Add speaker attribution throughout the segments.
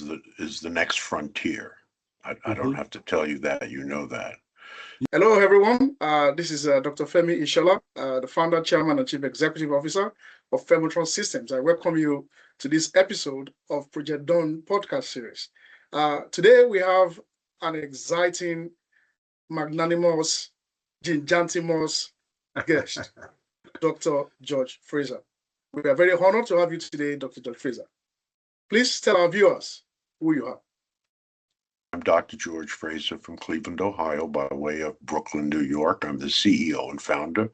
Speaker 1: the next frontier. I don't have to tell you that, you know that.
Speaker 2: Hello, everyone. This is Dr. Femi Ishola, the founder, chairman, and chief executive officer of Phemotron Systems. I welcome you to this episode of Project D.A.W.N podcast series. Today, we have an exciting, magnanimous, gigantimous guest, Dr. George Fraser. We are very honored to have you today, Dr. George Fraser. Please tell our viewers who you are.
Speaker 1: I'm Dr. George Fraser from Cleveland, Ohio, by way of Brooklyn, New York. I'm the CEO and founder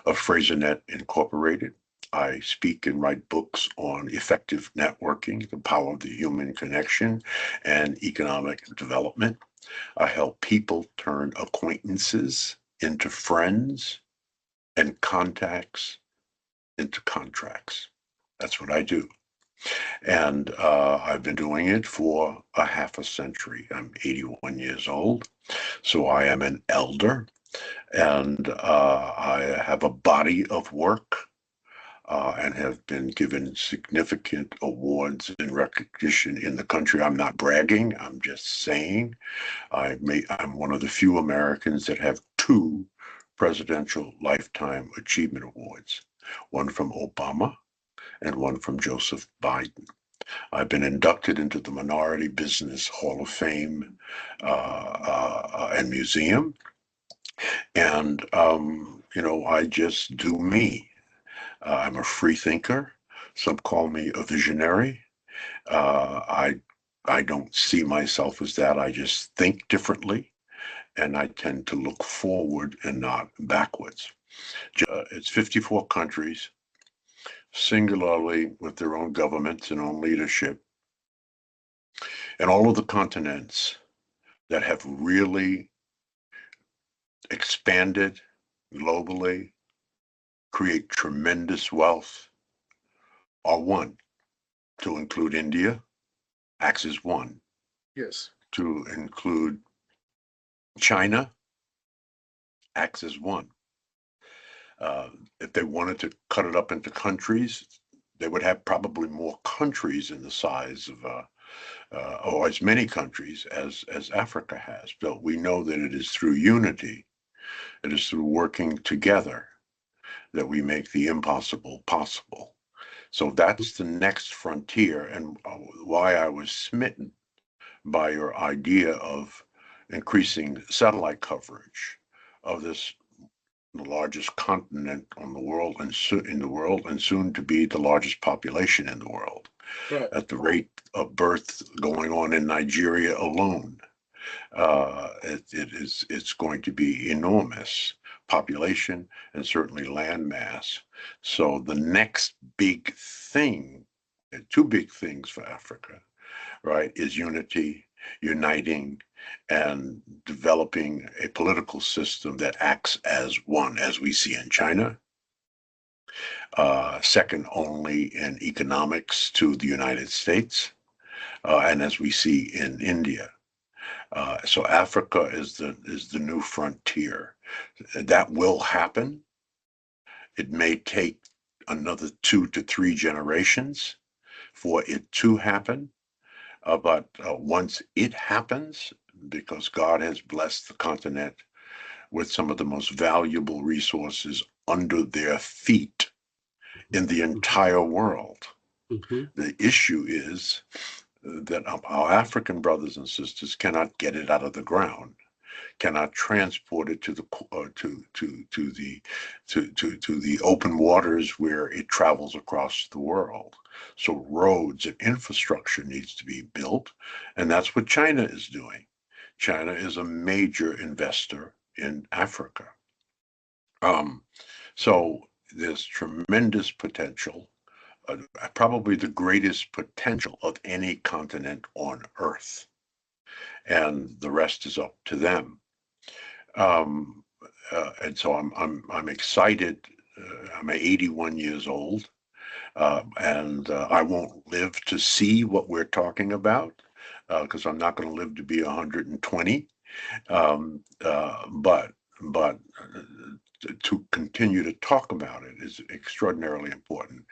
Speaker 1: of FraserNet Incorporated. I speak and write books on effective networking, the power of the human connection, and economic development. I help people turn acquaintances into friends and contacts into contracts. That's what I do. And I've been doing it for a half a century. I'm 81 years old, so I am an elder, and I have a body of work and have been given significant awards and recognition in the country. I'm not bragging, I'm just saying I'm one of the few Americans that have 2 Presidential Lifetime Achievement Awards, one from Obama and one from Joseph Biden. I've been inducted into the Minority Business Hall of Fame and Museum. And, I just do me. I'm a free thinker. Some call me a visionary. I don't see myself as that. I just think differently. And I tend to look forward and not backwards. It's 54 countries, singularly with their own governments and own leadership, and all of the continents that have really expanded globally, create tremendous wealth, are one. To include India, acts as one.
Speaker 2: Yes.
Speaker 1: To include China, acts as one. If they wanted to cut it up into countries, they would have probably more countries in the size of, or as many countries as Africa has. But we know that it is through unity, it is through working together that we make the impossible possible. So that's the next frontier, and why I was smitten by your idea of increasing satellite coverage of this, the largest continent on the world and soon to be the largest population in the world.
Speaker 2: Right.
Speaker 1: At the rate of birth going on in Nigeria alone, it's going to be enormous population and certainly land mass. So the next big thing, 2 big things for Africa, right, is unity, uniting, and developing a political system that acts as one, as we see in China, second only in economics to the United States, and as we see in India. So Africa is the new frontier. That will happen. It may take another 2 to 3 generations for it to happen. But once it happens, because God has blessed the continent with some of the most valuable resources under their feet in the entire world, the issue is that our African brothers and sisters cannot get it out of the ground, cannot transport it to the open waters where it travels across the world. So roads and infrastructure needs to be built, and that's what China is doing. China is a major investor in Africa. So there's tremendous potential, probably the greatest potential of any continent on Earth, and the rest is up to them. And so I'm excited. I'm 81 years old, and I won't live to see what we're talking about, because I'm not going to live to be 120. But to continue to talk about it is extraordinarily important.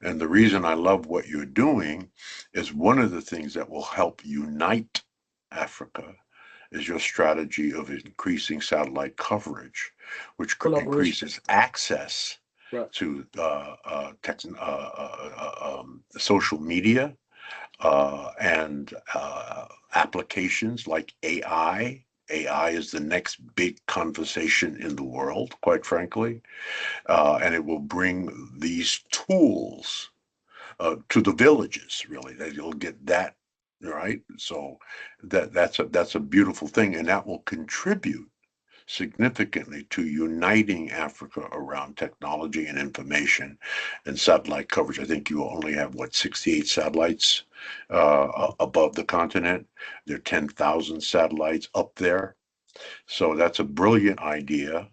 Speaker 1: And the reason I love what you're doing is one of the things that will help unite Africa is your strategy of increasing satellite coverage, which
Speaker 2: Collaboration.
Speaker 1: increases access
Speaker 2: Right.
Speaker 1: to social media and applications like AI. AI is the next big conversation in the world, quite frankly, and it will bring these tools to the villages. Really, that you'll get that right. So that's a beautiful thing, and that will contribute significantly to uniting Africa around technology and information and satellite coverage. I think you only have, what, 68 satellites above the continent. There are 10,000 satellites up there. So that's a brilliant idea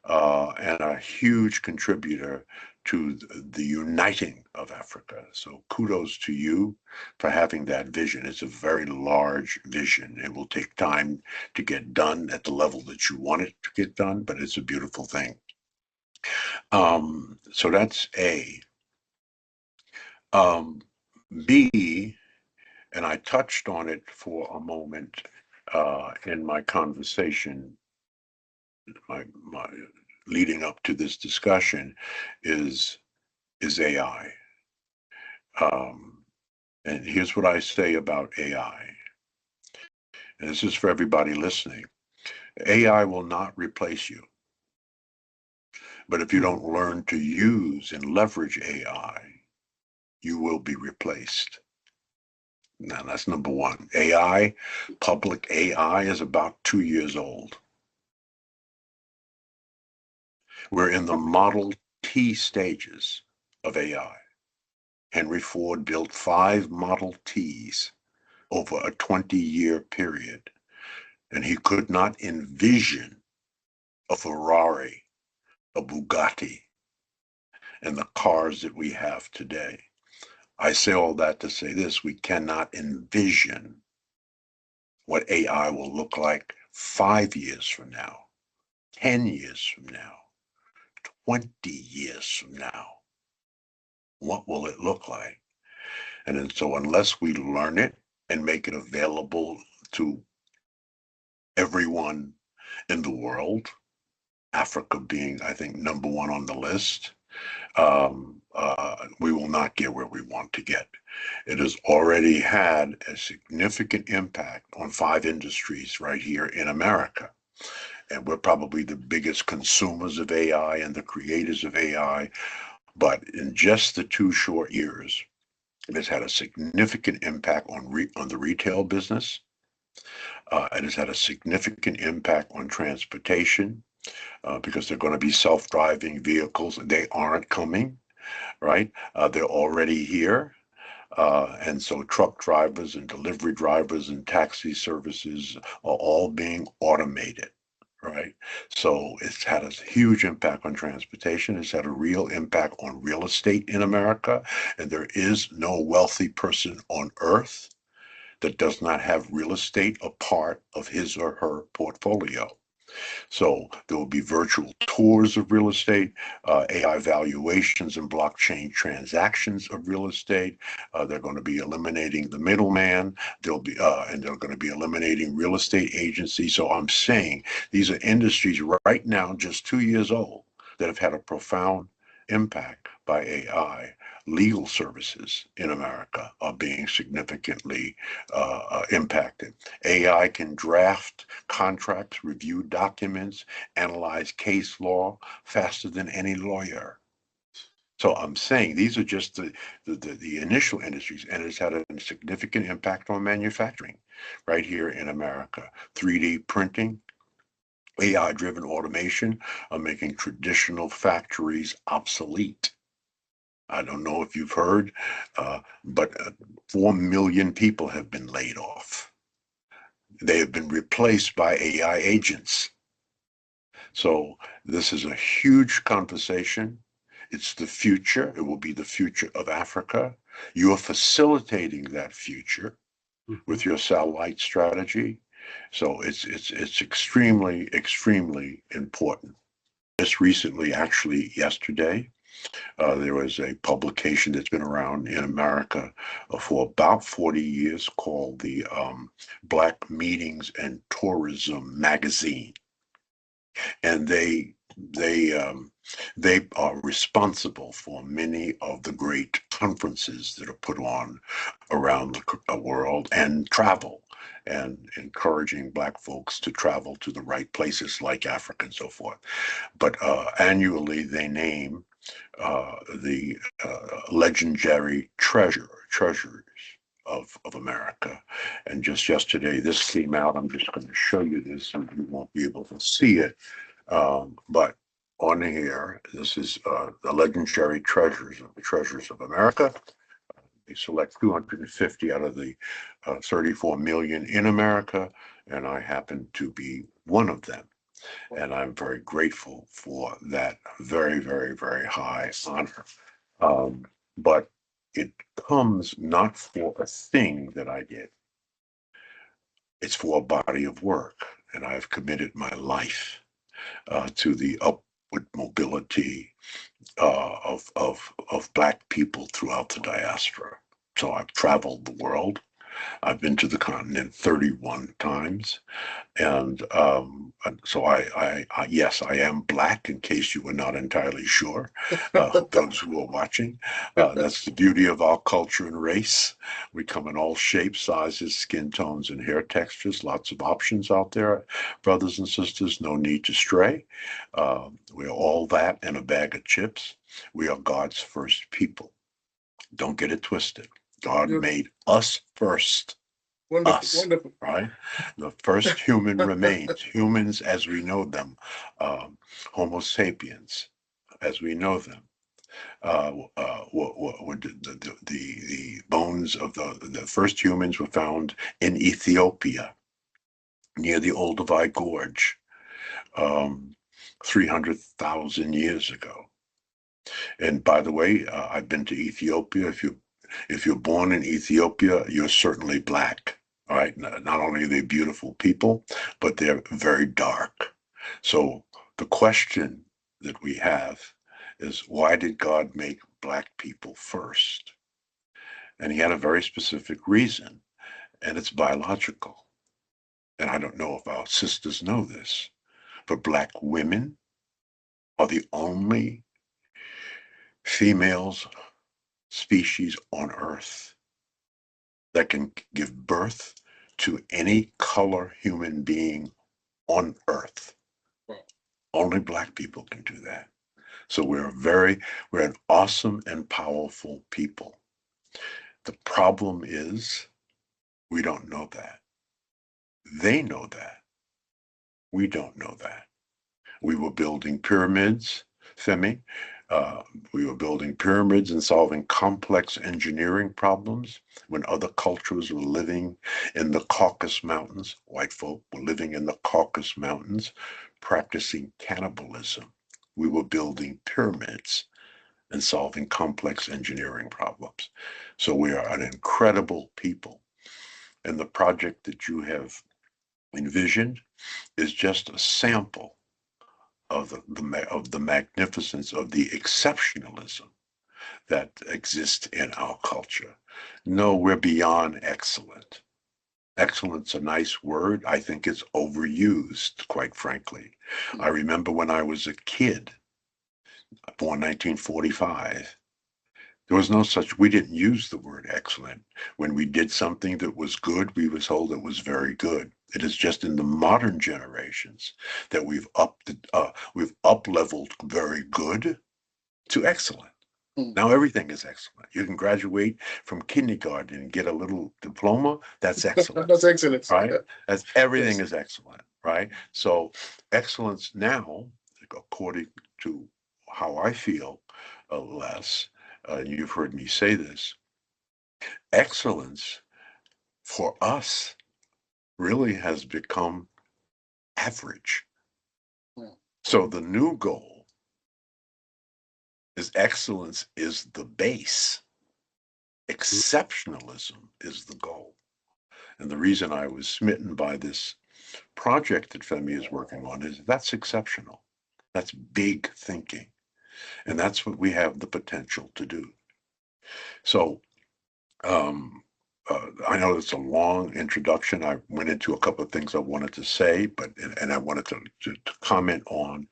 Speaker 1: and a huge contributor to the uniting of Africa. So kudos to you for having that vision. It's a very large vision. It will take time to get done at the level that you want it to get done, but it's a beautiful thing. So that's A. B, and I touched on it for a moment in my conversation, my leading up to this discussion, is AI. And here's what I say about AI, and this is for everybody listening. AI will not replace you, but if you don't learn to use and leverage AI, you will be replaced. Now, that's number one. AI, public AI, is about 2 years old. We're in the Model T stages of AI. Henry Ford built 5 Model Ts over a 20-year period, and he could not envision a Ferrari, a Bugatti, and the cars that we have today. I say all that to say this: we cannot envision what AI will look like 5 years from now, 10 years from now, 20 years from now. What will it look like? And so unless we learn it and make it available to everyone in the world, Africa being, I think, number one on the list, we will not get where we want to get. It has already had a significant impact on 5 industries right here in America. And we're probably the biggest consumers of AI and the creators of AI. But in just the 2 short years, it has had a significant impact on the retail business. It has had a significant impact on transportation because they're going to be self-driving vehicles. They aren't coming, right? They're already here. And so truck drivers and delivery drivers and taxi services are all being automated, right? So it's had a huge impact on transportation. It's had a real impact on real estate in America. And there is no wealthy person on earth that does not have real estate a part of his or her portfolio. So there will be virtual tours of real estate, AI valuations and blockchain transactions of real estate. They're going to be eliminating the middleman. And they're going to be eliminating real estate agencies. So I'm saying these are industries right now, just 2 years old, that have had a profound impact by AI. Legal services in America are being significantly impacted. AI can draft contracts, review documents, analyze case law faster than any lawyer. So I'm saying these are just the initial industries, and it's had a significant impact on manufacturing right here in America. 3D printing, AI-driven automation are making traditional factories obsolete. I don't know if you've heard, but 4 million people have been laid off. They have been replaced by AI agents. So this is a huge conversation. It's the future. It will be the future of Africa. You are facilitating that future with your satellite strategy. So it's extremely, extremely important. just recently, actually yesterday, there was a publication that's been around in America for about 40 years called the Black Meetings and Tourism Magazine, and they are responsible for many of the great conferences that are put on around the world, and travel, and encouraging Black folks to travel to the right places like Africa and so forth. But annually, they name the legendary treasures of America. And just yesterday, this came out. I'm just going to show you this, and you won't be able to see it. But on here, this is the legendary treasures of America. They select 250 out of the 34 million in America, and I happen to be one of them. And I'm very grateful for that very, very, very high honor. But it comes not for a thing that I did, it's for a body of work. And I've committed my life to the upward mobility of Black people throughout the diaspora. So I've traveled the world. I've been to the continent 31 times. And so yes, I am Black, in case you were not entirely sure, those who are watching. That's the beauty of our culture and race. We come in all shapes, sizes, skin tones, and hair textures. Lots of options out there, brothers and sisters. No need to stray. We're all that and a bag of chips. We are God's first people. Don't get it twisted. God made us first.
Speaker 2: Wonderful,
Speaker 1: Us,
Speaker 2: wonderful.
Speaker 1: right? The first human remains, humans as we know them, Homo sapiens as we know them. The bones of the first humans were found in Ethiopia near the Olduvai Gorge, 300,000 years ago. And by the way, I've been to Ethiopia. If you're born in Ethiopia, you're certainly Black. All right. Not only are they beautiful people, but they're very dark. So the question that we have is, why did God make Black people first? And he had a very specific reason, and it's biological. And I don't know if our sisters know this, but Black women are the only females species on Earth that can give birth to any color human being on Earth. Only Black people can do that. So we're an awesome and powerful people. The problem is we don't know that. They know that. We don't know that. We were building pyramids, Femi. Uh, we were building pyramids and solving complex engineering problems when other cultures were living in the Caucasus Mountains. White folk were living in the Caucasus Mountains, practicing cannibalism. We were building pyramids and solving complex engineering problems. So we are an incredible people. And the project that you have envisioned is just a sample of the magnificence of the exceptionalism that exists in our culture. No, we're beyond excellent. Excellent's a nice word. I think it's overused, quite frankly. I remember when I was a kid, born 1945, there was no such, we didn't use the word excellent. When we did something that was good, we were told it was very good. It is just in the modern generations that we've up-leveled very good to excellent. Now everything is excellent. You can graduate from kindergarten and get a little diploma. That's excellent.
Speaker 2: That's excellent.
Speaker 1: Right? That's everything
Speaker 2: Yes.
Speaker 1: is excellent, right? So excellence now, according to how I feel, Les, you've heard me say this, excellence for us really has become average. So the new goal is excellence is the base. Exceptionalism is the goal. And the reason I was smitten by this project that Femi is working on is that's exceptional. That's big thinking. And that's what we have the potential to do. So, I know it's a long introduction. I went into a couple of things I wanted to say, and I wanted to comment on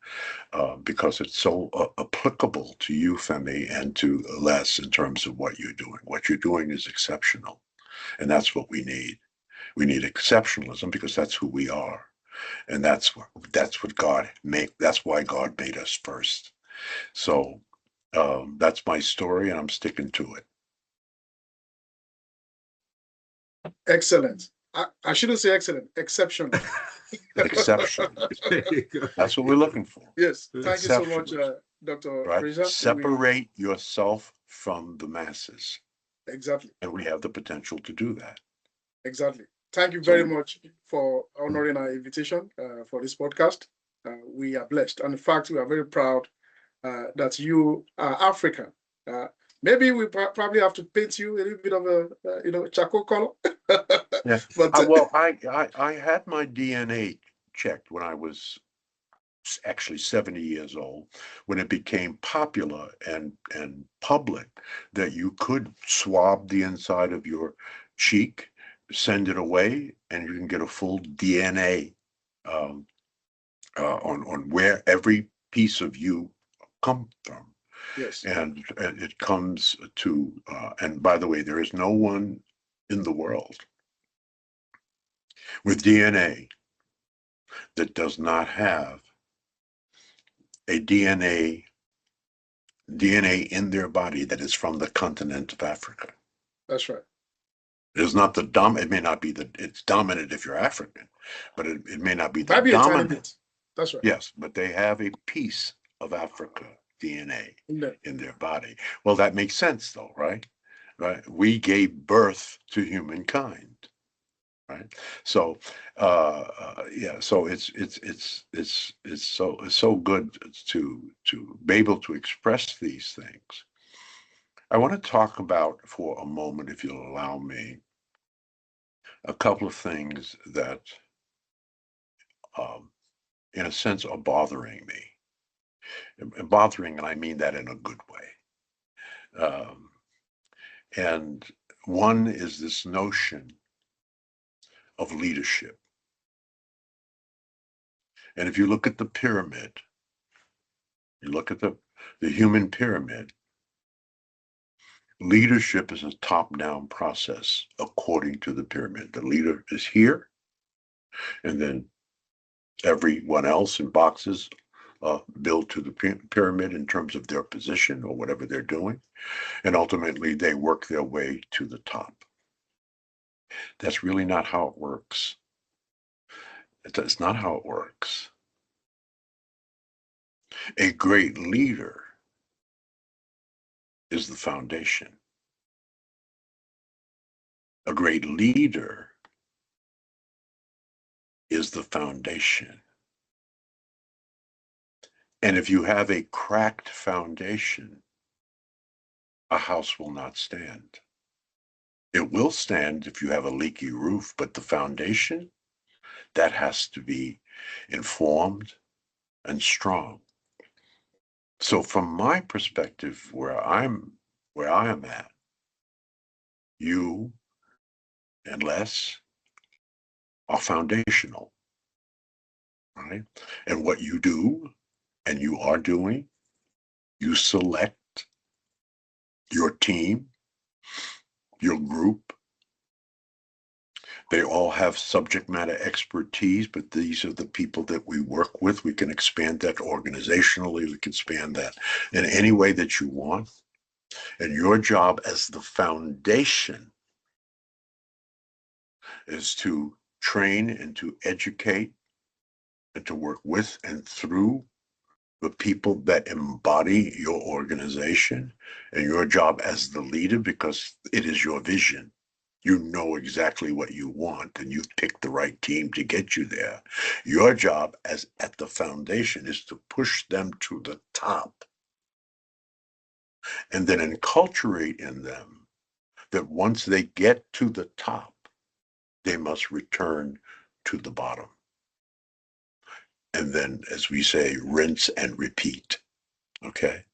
Speaker 1: because it's so applicable to you, Femi, and to Les in terms of what you're doing. What you're doing is exceptional, and that's what we need. We need exceptionalism because that's who we are, and that's what God made. That's why God made us first. So that's my story, and I'm sticking to it.
Speaker 2: Excellent. I shouldn't say excellent, exceptional.
Speaker 1: Exceptional.
Speaker 3: There you go.
Speaker 1: That's what we're looking for.
Speaker 2: Yes, thank you so much,
Speaker 1: Exceptional.
Speaker 2: Dr.
Speaker 1: Right?
Speaker 2: Fraser.
Speaker 1: Separate yourself from the masses.
Speaker 2: Exactly.
Speaker 1: And we have the potential to do that.
Speaker 2: Exactly. Thank you
Speaker 1: So
Speaker 2: very much for honoring our invitation for this podcast. We are blessed. And in fact, we are very proud that you are African. Maybe we probably have to paint you a little bit of a charcoal color.
Speaker 1: yeah.
Speaker 2: But
Speaker 1: Well, I had my DNA checked when I was actually 70 years old, when it became popular and public that you could swab the inside of your cheek, send it away, and you can get a full DNA um, on where every piece of you come from.
Speaker 2: yes,
Speaker 1: And it comes to, and by the way, there is no one in the world with DNA that does not have a DNA in their body that is from the continent of Africa.
Speaker 2: that's right.
Speaker 1: It is not it may not be it's dominant if you're African, but it may not be the
Speaker 2: Might be a tiny
Speaker 1: dominant.
Speaker 2: bit. That's right.
Speaker 1: Yes, but they have a piece of Africa DNA
Speaker 2: No.
Speaker 1: in their body. Well, that makes sense though, right? Right. We gave birth to humankind. Right. So, yeah. So it's so good to be able to express these things. I want to talk about for a moment, if you'll allow me, a couple of things that, um, in a sense, are bothering me. And bothering, and I mean that in a good way. And one is this notion of leadership. And if you look at the pyramid, you look at the human pyramid, leadership is a top-down process according to the pyramid. The leader is here, and then everyone else in boxes build to the pyramid in terms of their position or whatever they're doing, and ultimately they work their way to the top. That's really not how it works. That's not how it works. A great leader is the foundation. A great leader is the foundation. And if you have a cracked foundation, a house will not stand. It will stand if you have a leaky roof, but the foundation, that has to be informed and strong. So from my perspective, where I am at, you and Les are foundational, right? And what you do and you are doing, you select your team, your group. They all have subject matter expertise, but these are the people that we work with. We can expand that organizationally. We can expand that in any way that you want. And your job as the foundation is to train and to educate and to work with and through the people that embody your organization, and your job as the leader, because it is your vision. You know exactly what you want, and you've picked the right team to get you there. Your job as at the foundation is to push them to the top and then enculturate in them that once they get to the top, they must return to the bottom. and then, as we say, rinse and repeat. Okay,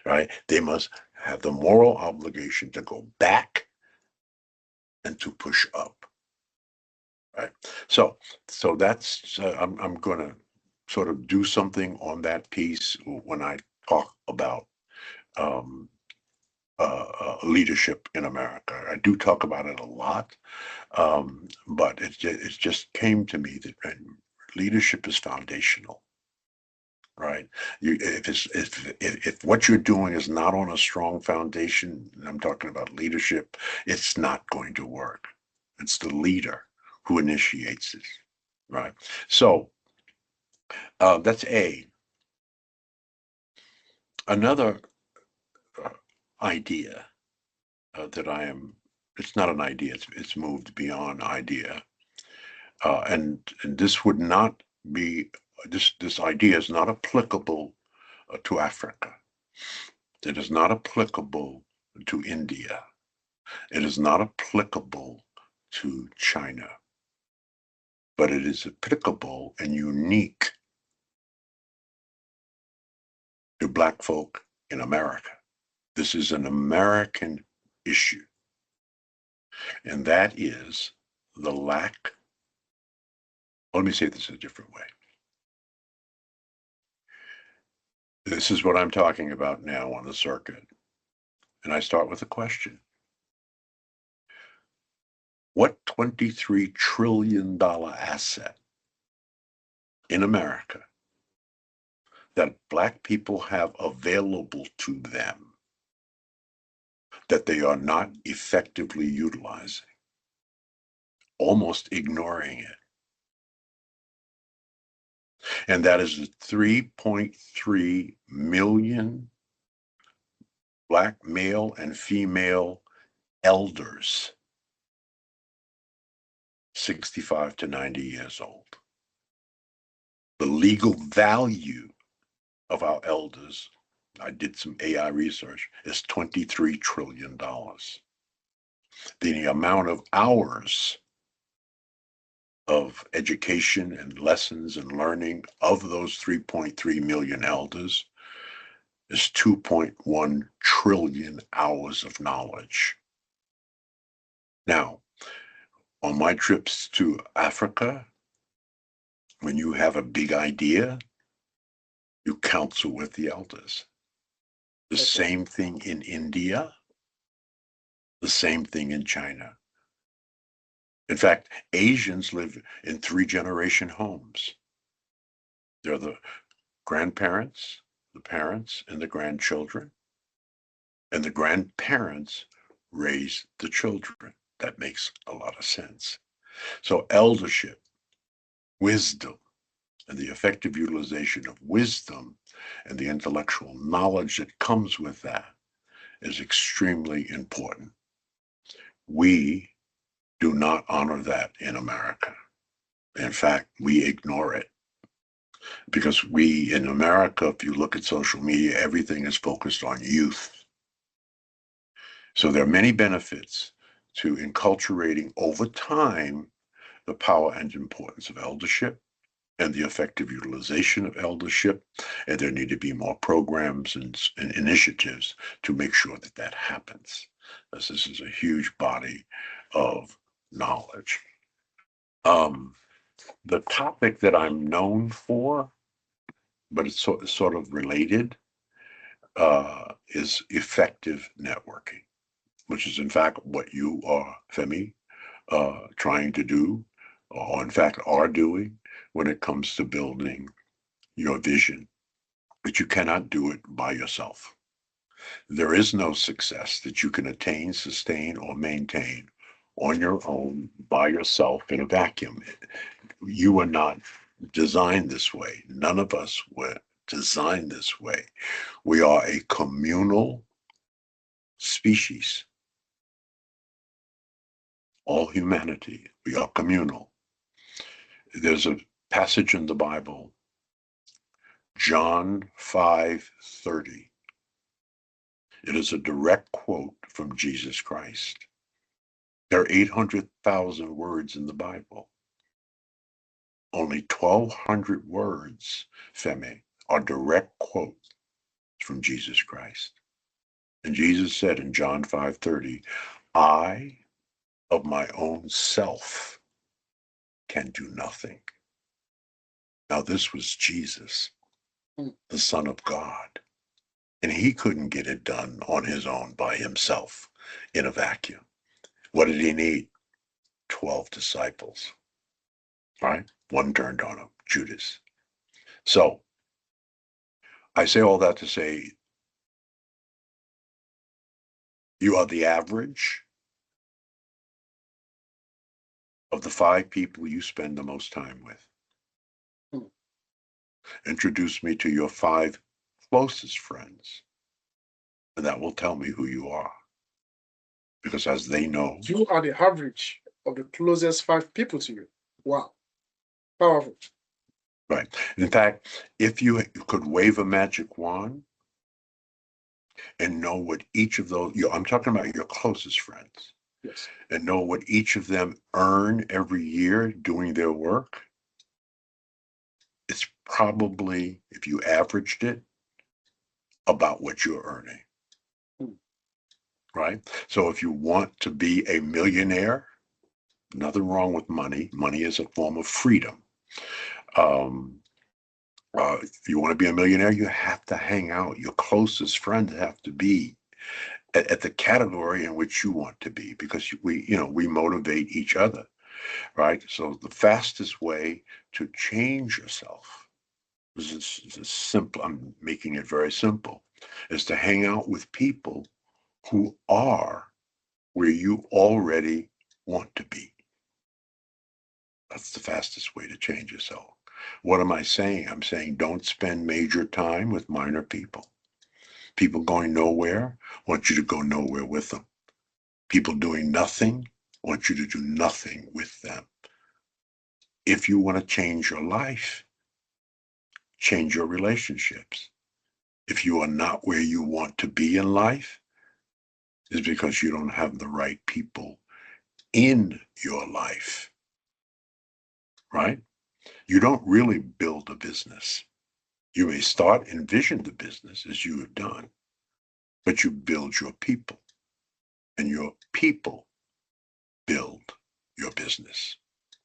Speaker 1: right? They must have the moral obligation to go back and to push up. Right. So that's I'm going to sort of do something on that piece when I talk about um, leadership in America. I do talk about it a lot, but it just came to me that leadership is foundational. Right. If what you're doing is not on a strong foundation, and I'm talking about leadership, it's not going to work. It's the leader who initiates this. Right. So that's A. Another idea that it's not an idea, it's moved beyond idea. And this would not be, this idea is not applicable to Africa. It is not applicable to India. It is not applicable to China. But it is applicable and unique to Black folk in America. This is an American issue, and that is the lack. Let me say this a different way. This is what I'm talking about now on the circuit. And I start with a question. What $23 trillion asset in America that Black people have available to them that they are not effectively utilizing, almost ignoring it? And that is the 3.3 million Black male and female elders, 65 to 90 years old. The legal value of our elders, I did some AI research, is $23 trillion. The amount of hours of education and lessons and learning of those 3.3 million elders is 2.1 trillion hours of knowledge. Now, on my trips to Africa, when you have a big idea, you counsel with the elders. The same thing in India, the same thing in China. In fact, Asians live in 3-generation homes. They're the grandparents, the parents, and the grandchildren. And the grandparents raise the children. That makes a lot of sense. So eldership, wisdom, and the effective utilization of wisdom and the intellectual knowledge that comes with that is extremely important. We do not honor that in America. In fact, we ignore it. Because we in America, if you look at social media, everything is focused on youth. So there are many benefits to enculturating over time the power and importance of eldership and the effective utilization of eldership. And there need to be more programs and initiatives to make sure that that happens, as this is a huge body of knowledge. The topic that I'm known for, but it's sort of related, is effective networking, which is in fact what you are, Femi, trying to do, or in fact are doing when it comes to building your vision. But you cannot do it by yourself. There is no success that you can attain, sustain, or maintain on your own by yourself in a vacuum. You were not designed this way. None of us were designed this way. We are a communal species. All humanity, we are communal. There's a passage in the Bible, John 5:30. It is a direct quote from Jesus Christ. There are 800,000 words in the Bible. only 1,200 words, Femi, are direct quotes from Jesus Christ. And Jesus said in John 5:30, I of my own self can do nothing. Now, this was Jesus, the Son of God, and he couldn't get it done on his own by himself in a vacuum. What did he need? 12 disciples, right? One turned on him, Judas. So I say all that to say you are the average of the 5 people you spend the most time with. Introduce me to your 5 closest friends, and that will tell me who you are. Because as they know,
Speaker 2: You are the average of the closest 5 people to you. Wow. Powerful.
Speaker 1: right. In fact, if you could wave a magic wand and know what each of those, I'm talking about your closest friends,
Speaker 2: Yes.
Speaker 1: and know what each of them earn every year doing their work, it's probably, if you averaged it, about what you're earning. Right? So if you want to be a millionaire, nothing wrong with money. Money is a form of freedom. If you want to be a millionaire, you have to hang out. Your closest friends have to be at the category in which you want to be, because we motivate each other, right? So the fastest way to change yourself, this is simple. I'm making it very simple, is to hang out with people who are where you already want to be. That's the fastest way to change yourself. What am I saying? I'm saying don't spend major time with minor people. People going nowhere want you to go nowhere with them. People doing nothing want you to do nothing with them. If you want to change your life, change your relationships. If you are not where you want to be in life, it's because you don't have the right people in your life, right? You don't really build a business. You may start, envision the business as you have done, but you build your people, and your people build your business.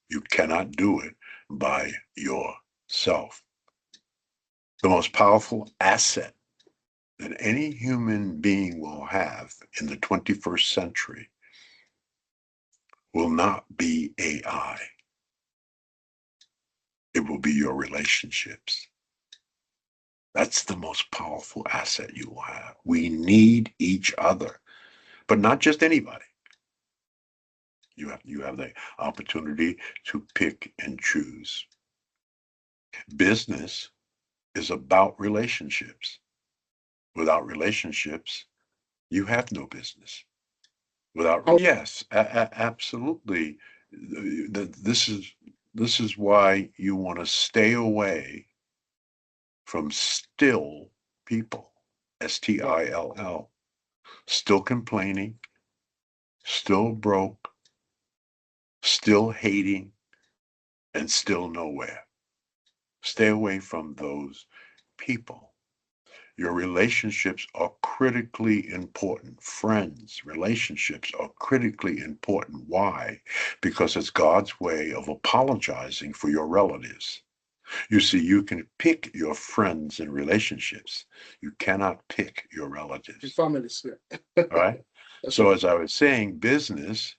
Speaker 1: You cannot do it by yourself. The most powerful asset that any human being will have in the 21st century will not be AI. It will be your relationships. That's the most powerful asset you will have. We need each other, but not just anybody. You have the opportunity to pick and choose. Business is about relationships. Without relationships, you have no business. Yes, absolutely. This is why you want to stay away from still people. STILL. Still complaining, still broke, still hating, and still nowhere. Stay away from those people. Your relationships are critically important. Friends, relationships are critically important. Why? Because it's God's way of apologizing for your relatives. You see, you can pick your friends and relationships. You cannot pick your relatives.
Speaker 2: Families, yeah.
Speaker 1: All right? So as I was saying, business,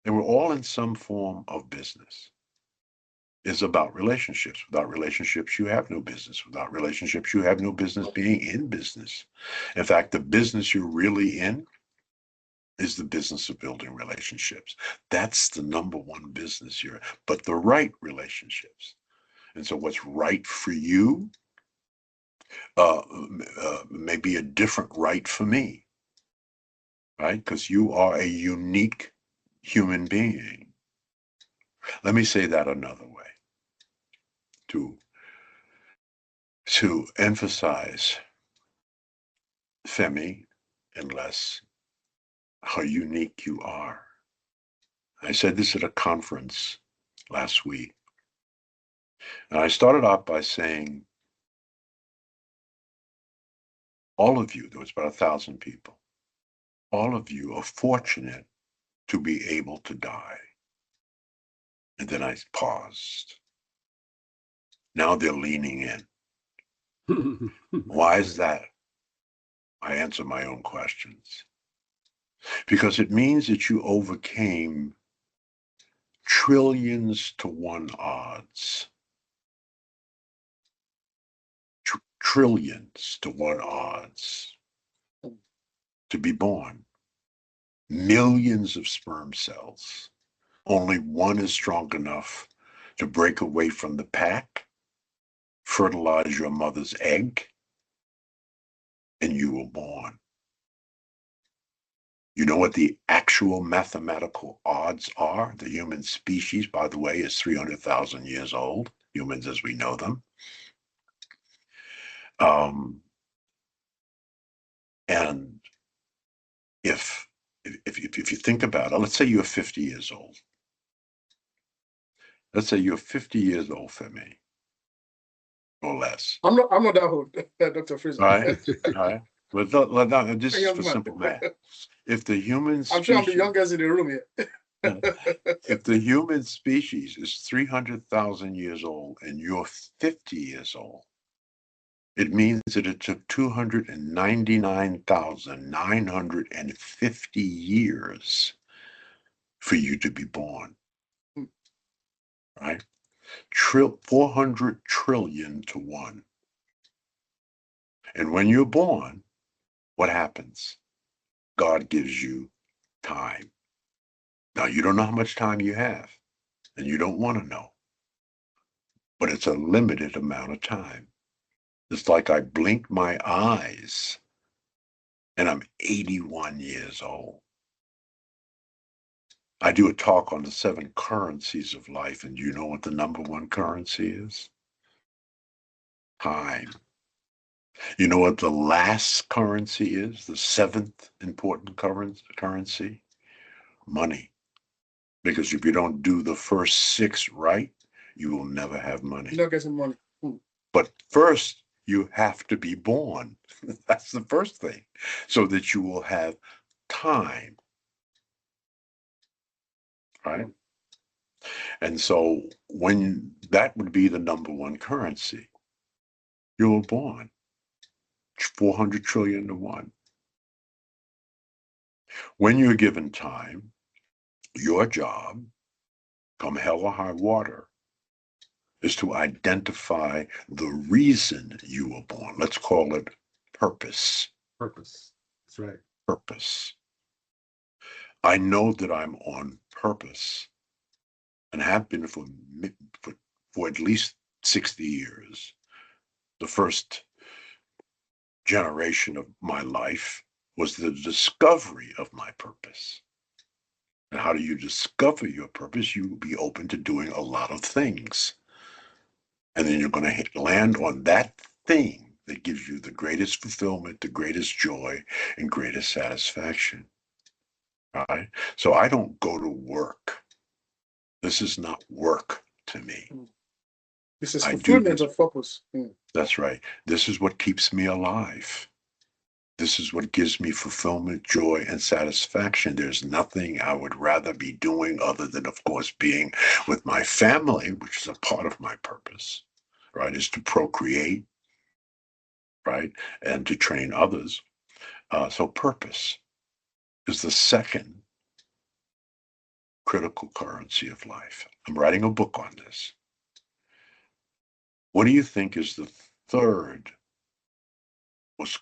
Speaker 1: and we're all in some form of business, is about relationships. Without relationships, you have no business. Without relationships, you have no business being in business. In fact, the business you're really in is the business of building relationships. That's the number one business you're in, but the right relationships. And so what's right for you may be a different right for me, right? Because you are a unique human being. Let me say that another way to emphasize, Femi, and less how unique you are. I said this at a conference last week. And I started out by saying, all of you, there was about 1,000 people, all of you are fortunate to be able to die. And then I paused. Now they're leaning in. Why is that? I answer my own questions. Because it means that you overcame trillions to one odds. Trillions to one odds to be born. Millions of sperm cells. Only one is strong enough to break away from the pack, fertilize your mother's egg, and you were born. You know what the actual mathematical odds are? The human species, by the way, is 300,000 years old, humans as we know them. And if you think about it, let's say you're 50 years old. Let's say you're 50 years old, Femi, or less.
Speaker 2: I'm not that old, Dr. Fraser.
Speaker 1: All right, all right. But this is for simple math. If the human species,
Speaker 2: I'm sure I'm the youngest in the room here.
Speaker 1: If the human species is 300,000 years old and you're 50 years old, it means that it took 299,950 years for you to be born, right? 400 trillion to one. And when you're born, what happens? God gives you time. Now, you don't know how much time you have, and you don't want to know, but it's a limited amount of time. It's like I blink my eyes and I'm 81 years old. I do a talk on the 7 currencies of life, and you know what the number 1 currency is? Time. You know what the last currency is? The 7th important currency? Money. Because if you don't do the first 6 right, you will never have money.
Speaker 2: You're not getting money.
Speaker 1: But first, you have to be born. That's the first thing, so that you will have time. Right? And so when that would be the number 1 currency, you were born 400 trillion to 1. When you're given time, your job, come hell or high water, is to identify the reason you were born. Let's call it purpose.
Speaker 3: Purpose. That's right.
Speaker 1: Purpose. I know that I'm on purpose and have been for at least 60 years. The first generation of my life was the discovery of my purpose. And how do you discover your purpose? You will be open to doing a lot of things. And then you're going to land on that thing that gives you the greatest fulfillment, the greatest joy, and greatest satisfaction. All right? So I don't go to work. This is not work to me.
Speaker 2: This is fulfillment of purpose.
Speaker 1: That's right. This is what keeps me alive. This is what gives me fulfillment, joy, and satisfaction. There's nothing I would rather be doing other than, of course, being with my family, which is a part of my purpose, right? Is to procreate, right? And to train others. So purpose is the second critical currency of life. I'm writing a book on this. What do you think is the third most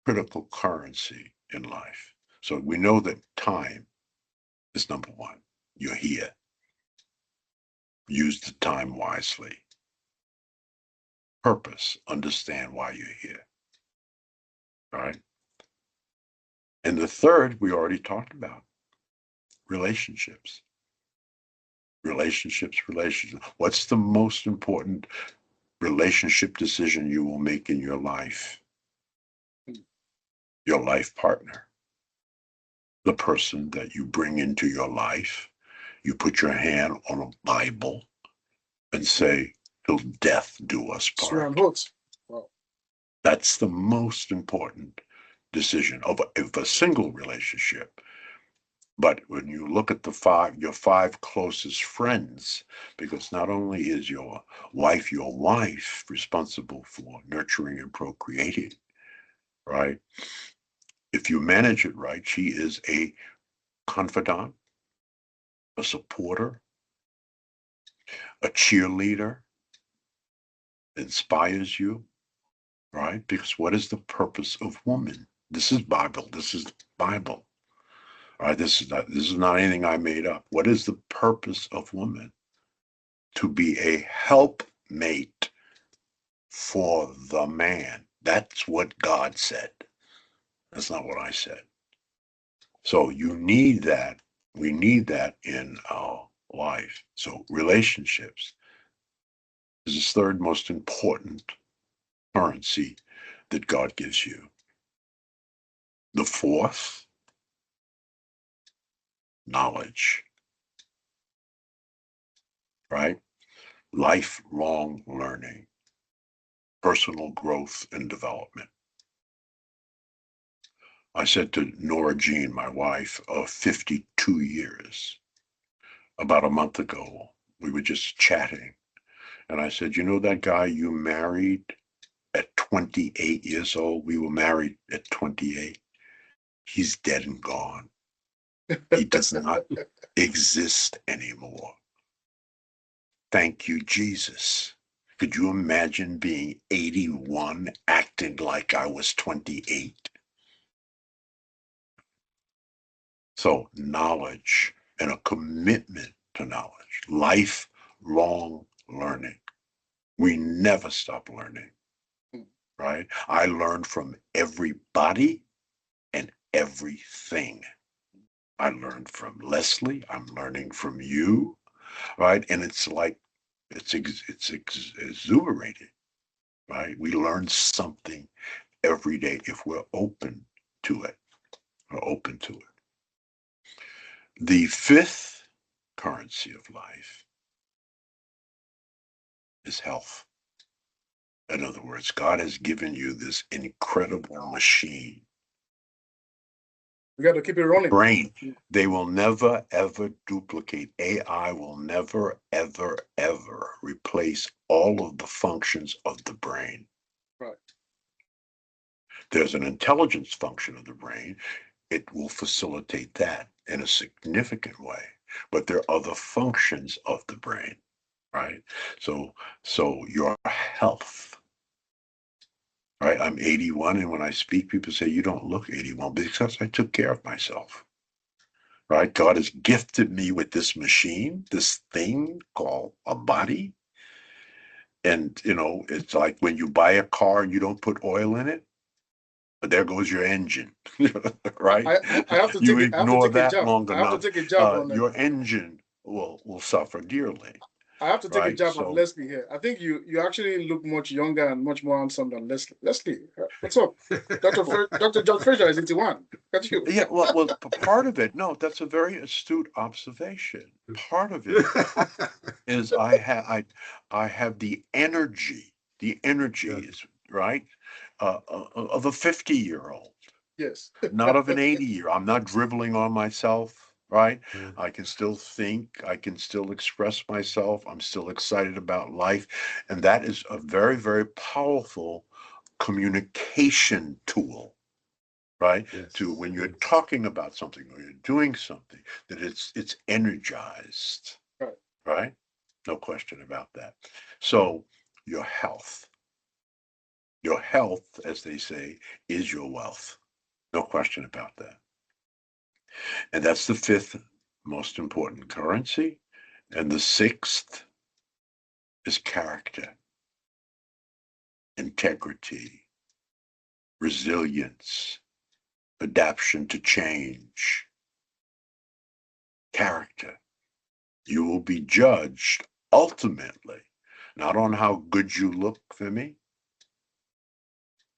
Speaker 1: critical currency in life? So we know that time is number 1. You're here. Use the time wisely. Purpose. Understand why you're here. All right. And the third, we already talked about. Relationships. Relationships. What's the most important relationship decision you will make in your life? Your life partner. The person that you bring into your life. You put your hand on a Bible and say, till death do us
Speaker 2: Swear and
Speaker 1: part.
Speaker 2: oath. Wow.
Speaker 1: That's the most important decision of a single relationship. But when you look at your five closest friends, because not only is your wife responsible for nurturing and procreating, right? If you manage it right, she is a confidant, a supporter, a cheerleader, inspires you, right? Because what is the purpose of woman? This is Bible. This is Bible. All right, this is not anything I made up. What is the purpose of woman? To be a helpmate for the man. That's what God said. That's not what I said. So you need that. We need that in our life. So relationships is the third most important currency that God gives you. The fourth, knowledge, right? Lifelong learning, personal growth and development. I said to Nora Jean, my wife of 52 years, about a month ago, we were just chatting. And I said, you know that guy you married at 28 years old? We were married at 28. He's dead and gone. He does not exist anymore. Thank you, Jesus. Could you imagine being 81 acting like I was 28? So knowledge and a commitment to knowledge, lifelong learning. We never stop learning, right? I learned from everybody and everything. I learned from Leslie. I'm learning from you, right? And it's like, it's exuberating, right? We learn something every day if we're open to it. We're open to it. The fifth currency of life is health. In other words, God has given you this incredible machine.
Speaker 2: We got to keep it running.
Speaker 1: Brain. They will never, ever duplicate. AI will never, ever, ever replace all of the functions of the brain.
Speaker 2: Right.
Speaker 1: There's an intelligence function of the brain. It will facilitate that in a significant way. But there are other functions of the brain, right? So your health, right? I'm 81, and when I speak, people say, you don't look 81, because I took care of myself, right? God has gifted me with this machine, this thing called a body. And, it's like when you buy a car and you don't put oil in it, but there goes your engine, right?
Speaker 2: I have to
Speaker 1: You
Speaker 2: take
Speaker 1: ignore
Speaker 2: a
Speaker 1: that
Speaker 2: jab.
Speaker 1: long
Speaker 2: I have to
Speaker 1: enough,
Speaker 2: take a jab on
Speaker 1: your engine will suffer dearly.
Speaker 2: I have to take a
Speaker 1: right?
Speaker 2: jab
Speaker 1: So-
Speaker 2: on Leslie here. I think you actually look much younger and much more handsome than Leslie. Leslie, what's up? Dr. John Fraser is 81. Look at you.
Speaker 1: Yeah, well, part of it, no, that's a very astute observation. Part of it is I have the energy. The energy
Speaker 3: Yeah.
Speaker 1: is right of a 50-year-old,
Speaker 2: Yes.
Speaker 1: not of an 80-year. I'm not dribbling on myself, right?
Speaker 3: Yeah.
Speaker 1: I can still think. I can still express myself. I'm still excited about life, and that is a very, very powerful communication tool. Right?
Speaker 3: Yes.
Speaker 1: To when you're talking about something or you're doing something, that it's energized.
Speaker 2: Right.
Speaker 1: Right? No question about that. So your health, as they say, is your wealth. No question about that. And that's the fifth most important currency. And the sixth is character, integrity, resilience, adaptation to change, character. You will be judged ultimately, not on how good you look, Femi,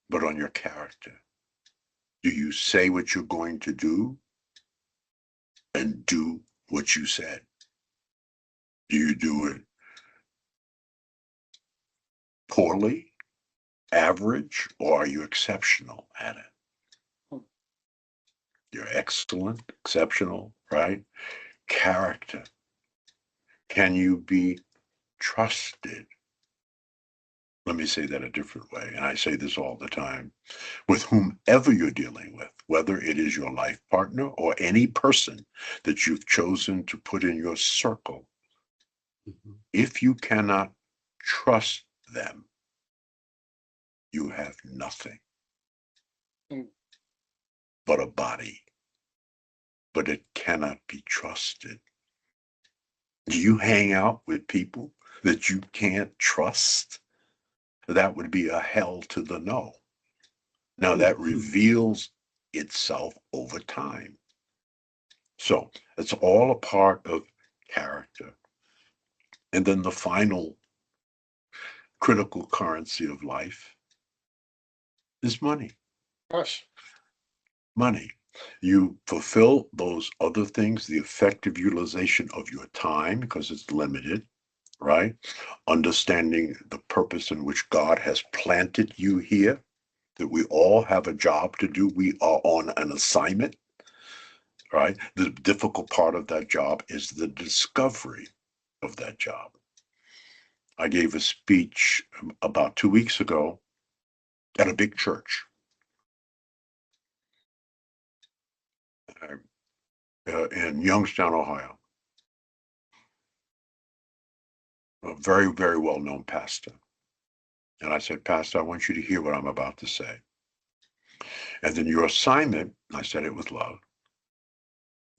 Speaker 1: but on your character. Do you say what you're going to do and do what you said? Do you do it poorly, average, or are you exceptional at it? You're excellent, exceptional, right? Character. Can you be trusted? Let me say that a different way, and I say this all the time. With whomever you're dealing with, whether it is your life partner or any person that you've chosen to put in your circle, if you cannot trust them, you have nothing but a body, but it cannot be trusted. Do you hang out with people that you can't trust? That would be a hell to the no. Now that reveals itself over time. So it's all a part of character. And then the final critical currency of life is money.
Speaker 2: Gosh.
Speaker 1: Money. You fulfill those other things, the effective utilization of your time, because it's limited, right? Understanding the purpose in which God has planted you here, that we all have a job to do. We are on an assignment, right? The difficult part of that job is the discovery of that job. I gave a speech about 2 weeks ago at a big church. In Youngstown, Ohio. A very, very well-known pastor. And I said, Pastor, I want you to hear what I'm about to say. And then your assignment, I said it with love,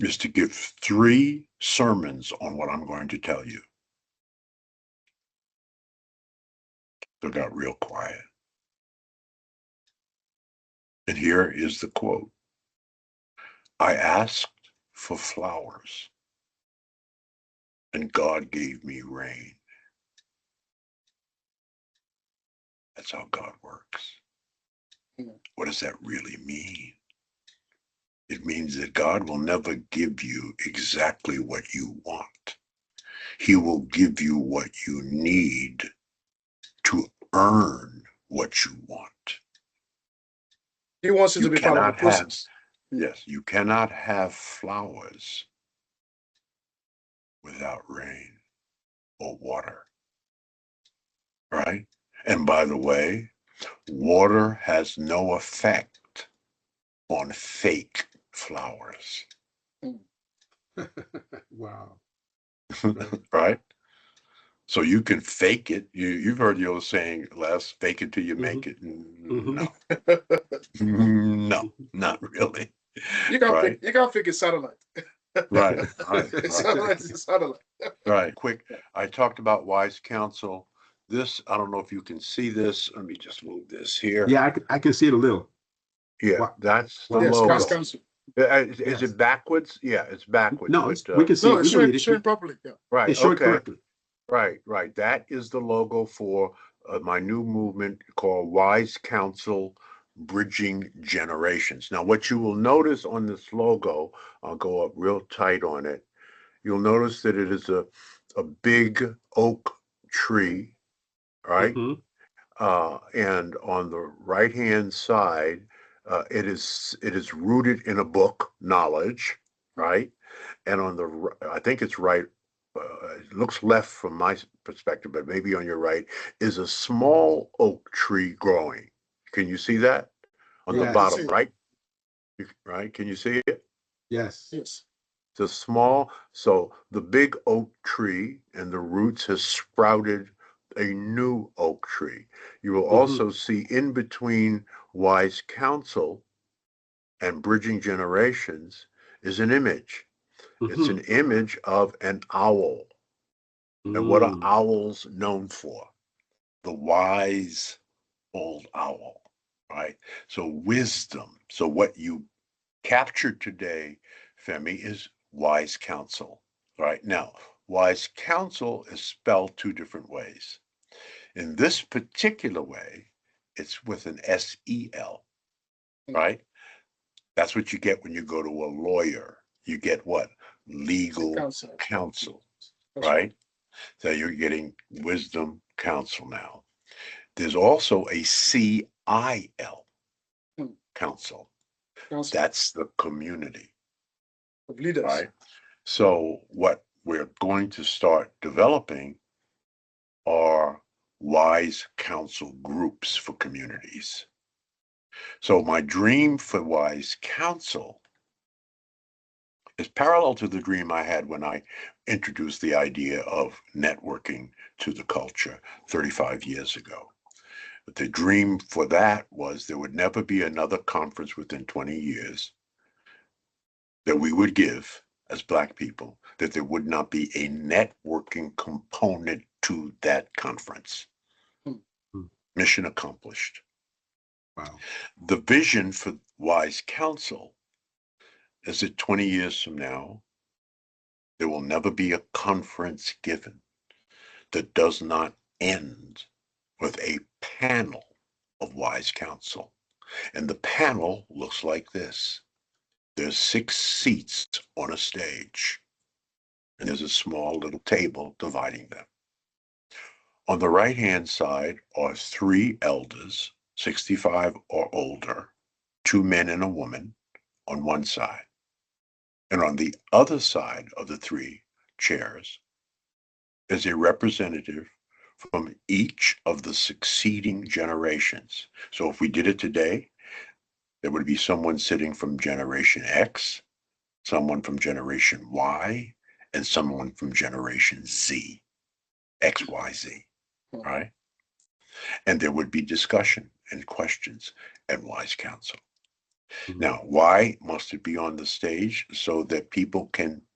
Speaker 1: is to give 3 sermons on what I'm going to tell you. So it got real quiet. And here is the quote. I asked for flowers, and God gave me rain. That's how God works. What does that really mean? It means that God will never give you exactly what you want. He will give you what you need to earn what you want.
Speaker 2: He wants you to be part of the process.
Speaker 1: Yes, you cannot have flowers without rain or water, right? And by the way, water has no effect on fake flowers.
Speaker 3: Wow.
Speaker 1: Right? So you can fake it. You've heard the old saying, Les, fake it till you make it. No. No, not really.
Speaker 2: You can't
Speaker 1: Right?
Speaker 2: fake a satellite.
Speaker 1: Right.
Speaker 2: Satellite is a satellite.
Speaker 1: Right. Quick. I talked about wise counsel. This, I don't know if you can see this. Let me just move this here.
Speaker 3: Yeah, I can see it a little.
Speaker 1: Yeah, that's the
Speaker 2: Yes,
Speaker 1: logo.
Speaker 2: wise counsel.
Speaker 1: Is
Speaker 3: Yes.
Speaker 1: it backwards? Yeah, it's backwards.
Speaker 3: No,
Speaker 1: but,
Speaker 3: we can see
Speaker 2: No,
Speaker 3: it.
Speaker 2: it's
Speaker 3: We can read
Speaker 2: showing
Speaker 3: it.
Speaker 2: properly. Yeah.
Speaker 1: right.
Speaker 3: It's showing
Speaker 1: Okay.
Speaker 3: correctly.
Speaker 1: Right. That is the logo for my new movement called Wise Counsel Bridging Generations. Now, what you will notice on this logo, I'll go up real tight on it. You'll notice that it is a big oak tree, right?
Speaker 3: Mhm.
Speaker 1: And on the right-hand side, it is rooted in a book, knowledge, right? And on the, I think it's right, it looks left from my perspective, but maybe on your right, is a small oak tree growing. Can you see that? On the
Speaker 3: Yes.
Speaker 1: bottom, right? Right? Can you see it?
Speaker 3: Yes.
Speaker 2: Yes.
Speaker 1: It's a small, so the big oak tree and the roots has sprouted a new oak tree. You will also see in between wise counsel and bridging generations is an image. It's an image of an owl. And what are owls known for? The wise old owl, right? So wisdom. So what you captured today, Femi, is wise counsel, right? Now, wise counsel is spelled 2 different ways. In this particular way, it's with an S-E-L, right? That's what you get when you go to a lawyer. You get what? Legal counsel, right? So you're getting wisdom counsel now. There's also a CIL,
Speaker 2: Hmm.
Speaker 1: council.
Speaker 2: Council
Speaker 1: That's the community,
Speaker 2: of leaders.
Speaker 1: right? So what we're going to start developing are wise council groups for communities. So my dream for wise council is parallel to the dream I had when I introduced the idea of networking to the culture 35 years ago. But the dream for that was there would never be another conference within 20 years that we would give as Black people, that there would not be a networking component to that conference.
Speaker 2: Hmm.
Speaker 1: Mission accomplished.
Speaker 3: Wow.
Speaker 1: The vision for Wise Counsel is that 20 years from now, there will never be a conference given that does not end with a panel of wise counsel. And the panel looks like this. There's 6 seats on a stage, and there's a small little table dividing them. On the right-hand side are 3 elders, 65 or older, 2 men and a woman on one side. And on the other side of the 3 chairs is a representative from each of the succeeding generations. So if we did it today, there would be someone sitting from Generation X, someone from Generation Y, and someone from Generation Z, XYZ, right? And there would be discussion and questions and wise counsel.
Speaker 3: Mhm.
Speaker 1: Now, why must it be on the stage? So that people can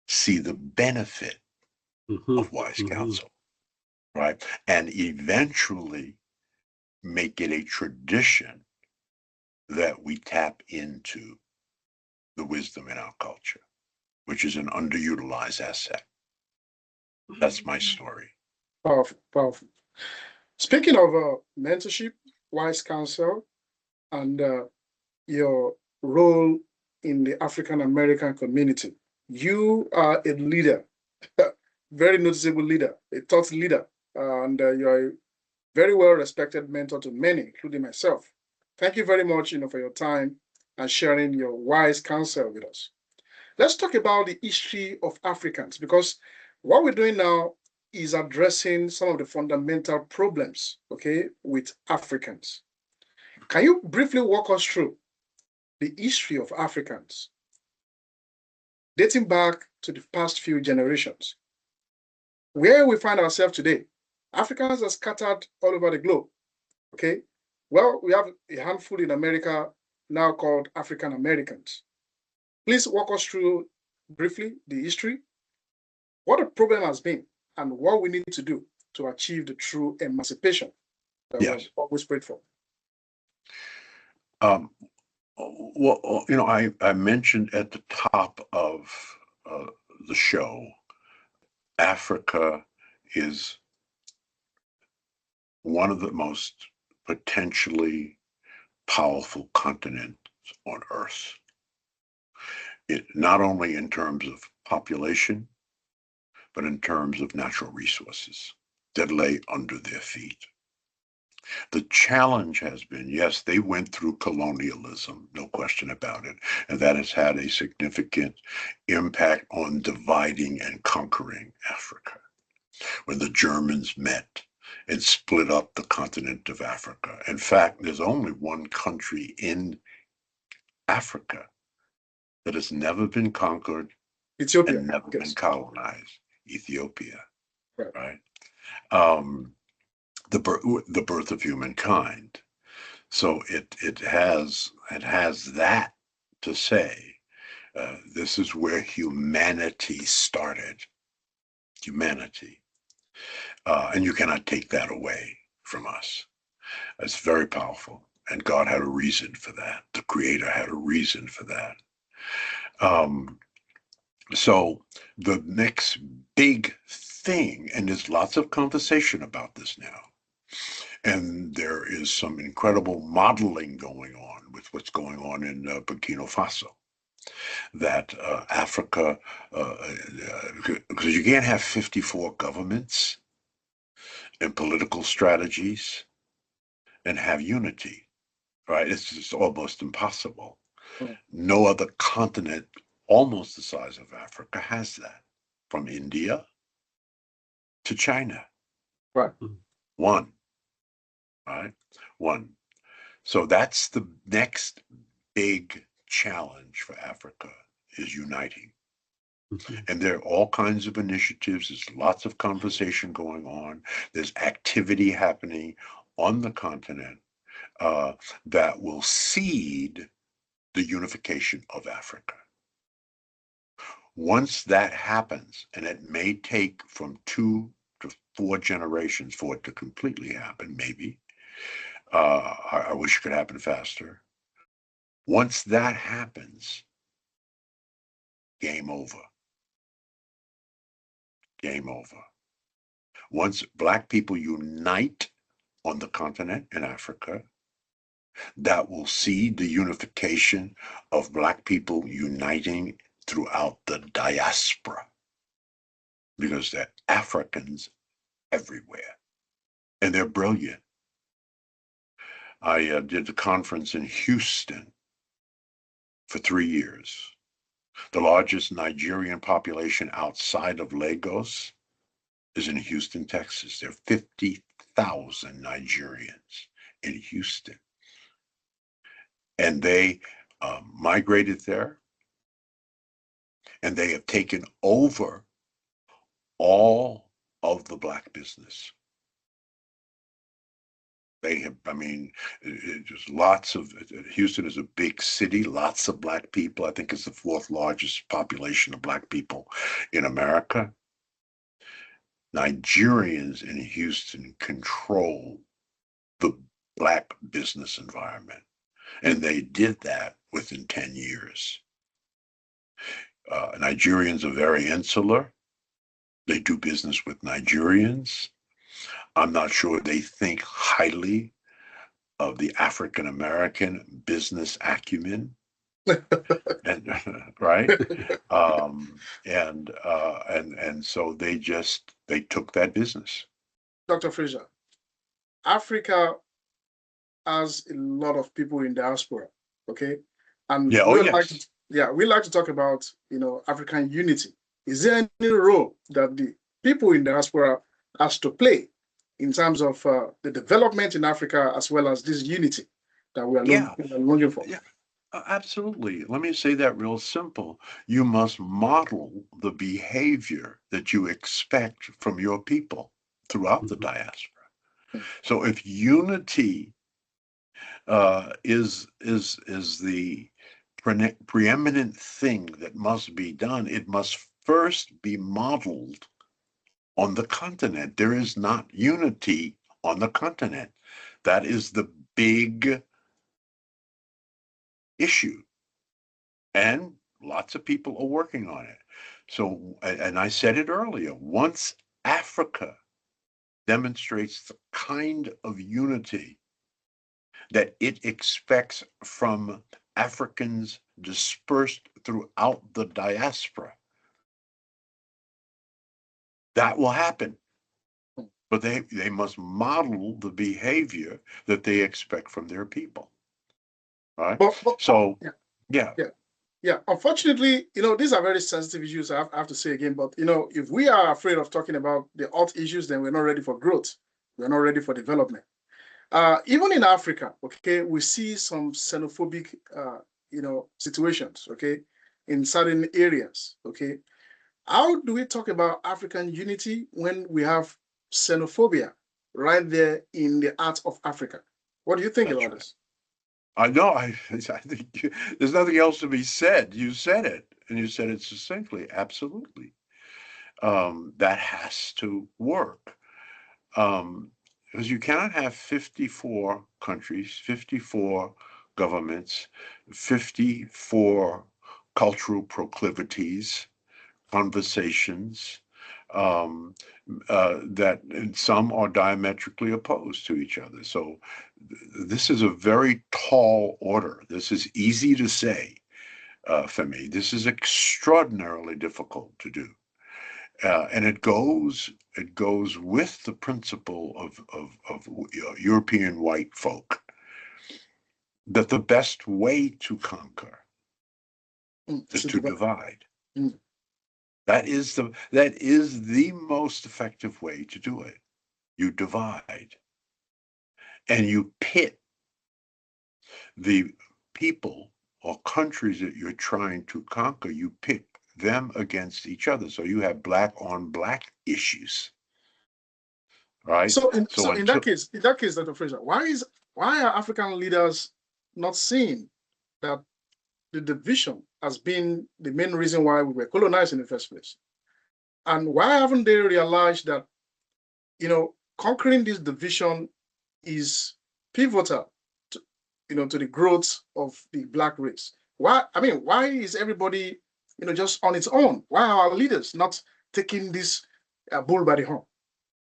Speaker 1: see the benefit
Speaker 3: Mhm.
Speaker 1: of wise
Speaker 3: Mhm.
Speaker 1: counsel, right? And eventually make it a tradition that we tap into the wisdom in our culture, which is an underutilized asset. That's my story.
Speaker 2: Powerful, powerful. Speaking of mentorship, wise counsel, and your role in the African American community, you are a leader, very noticeable leader, a thought leader, and you are a very well respected mentor to many, including myself. Thank you very much, for your time and sharing your wise counsel with us. Let's talk about the history of Africans, because what we're doing now is addressing some of the fundamental problems, okay, with Africans. Can you briefly walk us through the history of Africans dating back to the past few generations? Where we find ourselves today, Africans are scattered all over the globe, okay? Well, we have a handful in America now called African Americans. Please walk us through briefly the history, what the problem has been, and what we need to do to achieve the true emancipation that we have
Speaker 1: Yes.
Speaker 2: always prayed for.
Speaker 1: Well, I mentioned at the top of the show, Africa is one of the most potentially powerful continents on Earth. It not only in terms of population, but in terms of natural resources that lay under their feet. The challenge has been, yes, they went through colonialism, no question about it, and that has had a significant impact on dividing and conquering Africa. When the Germans met and split up the continent of Africa. In fact, there's only one country in Africa that has never been conquered
Speaker 2: Ethiopia,
Speaker 1: and never been
Speaker 2: yes.
Speaker 1: colonized, Ethiopia,
Speaker 2: Right.
Speaker 1: right? The birth of humankind. So it has that to say. This is where humanity started. Humanity, and you cannot take that away from us. It's very powerful, and God had a reason for that. The Creator had a reason for that. So the next big thing, and there's lots of conversation about this now, and there is some incredible modeling going on with what's going on in Burkina Faso, that Africa, because you can't have 54 governments and political strategies and have unity, right? It's just almost impossible.
Speaker 2: Mm.
Speaker 1: No other continent almost the size of Africa has that, from India to China.
Speaker 2: Right.
Speaker 1: One, right? One. So that's the next big challenge for Africa, is uniting. And there are all kinds of initiatives. There's lots of conversation going on. There's activity happening on the continent that will seed the unification of Africa. Once that happens, and it may take from 2 to 4 generations for it to completely happen, maybe. I wish it could happen faster. Once that happens, game over. Game over. Once Black people unite on the continent in Africa, that will see the unification of Black people uniting throughout the diaspora, because they're Africans everywhere, and they're brilliant. I did the conference in Houston for 3 years. The largest Nigerian population outside of Lagos is in Houston, Texas. There are 50,000 Nigerians in Houston. And they migrated there, and they have taken over all of the Black business. They have, I mean, just lots of, Houston is a big city, lots of Black people. I think it's the 4th largest population of Black people in America. Nigerians in Houston control the Black business environment, and they did that within 10 years. Nigerians are very insular. They do business with Nigerians. I'm not sure they think highly of the African American business acumen, and, right? And so they took that business.
Speaker 2: Dr. Fraser, Africa has a lot of people in diaspora, okay? And
Speaker 1: Yeah. Oh, yes.
Speaker 2: We like to talk about, African unity. Is there any role that the people in diaspora has to play in terms of the development in Africa, as well as this unity that we are looking for?
Speaker 1: Yeah. Absolutely. Let me say that real simple. You must model the behavior that you expect from your people throughout the diaspora. So if unity is the preeminent thing that must be done, it must first be modeled on the continent. There is not unity on the continent. That is the big issue. And lots of people are working on it. So, and I said it earlier, once Africa demonstrates the kind of unity that it expects from Africans dispersed throughout the diaspora, that will happen. But they must model the behavior that they expect from their people. Right? So, yeah.
Speaker 2: Yeah, unfortunately, these are very sensitive issues, I have to say again. But, if we are afraid of talking about the hot issues, then we're not ready for growth. We're not ready for development. Even in Africa, okay, we see some xenophobic, situations, okay, in certain areas, okay. How do we talk about African unity when we have xenophobia right there in the heart of Africa? What do you think about this?
Speaker 1: I know. I think there's nothing else to be said. You said it, and you said it succinctly. Absolutely, that has to work, because you cannot have 54 countries, 54 governments, 54 cultural proclivities, conversations, that some are diametrically opposed to each other. So this is a very tall order. This is easy to say, Femi. This is extraordinarily difficult to do. And it goes with the principle of European white folk that the best way to conquer is to divide.
Speaker 2: Mm.
Speaker 1: That is the most effective way to do it. You divide and you pit the people or countries that you're trying to conquer. You pit them against each other. So you have black on black issues, right?
Speaker 2: So in that case, Dr. Fraser, why are African leaders not seeing that the division has been the main reason why we were colonized in the first place? And why haven't they realized that, conquering this division is pivotal to, to the growth of the black race? Why is everybody, just on its own? Why are our leaders not taking this bull by the horn?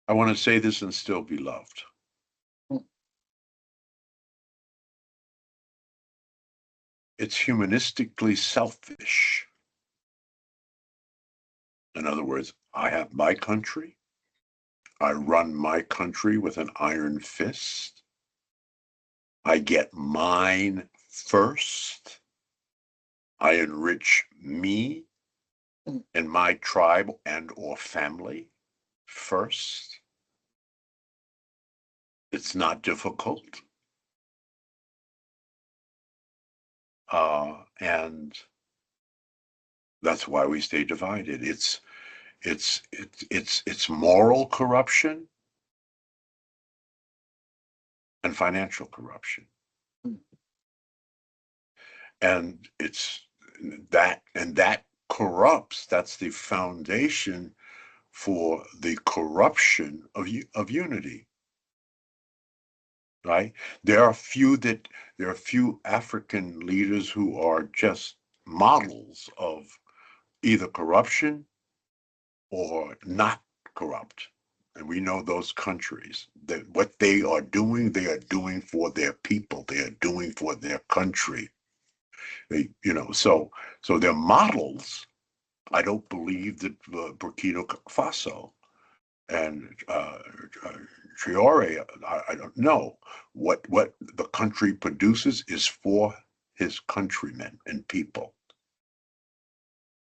Speaker 1: I want to say this and still be loved. It's humanistically selfish. In other words, I have my country. I run my country with an iron fist. I get mine first. I enrich me and my tribe and or family first. It's not difficult. And that's why we stay divided. It's moral corruption and financial corruption. And that corrupts. That's the foundation for the corruption of unity. Right? There are few African leaders who are just models of either corruption or not corrupt. And we know those countries, that what they are doing for their people. They are doing for their country. So they're models. I don't believe that Burkina Faso and Traore, I don't know what the country produces is for his countrymen and people.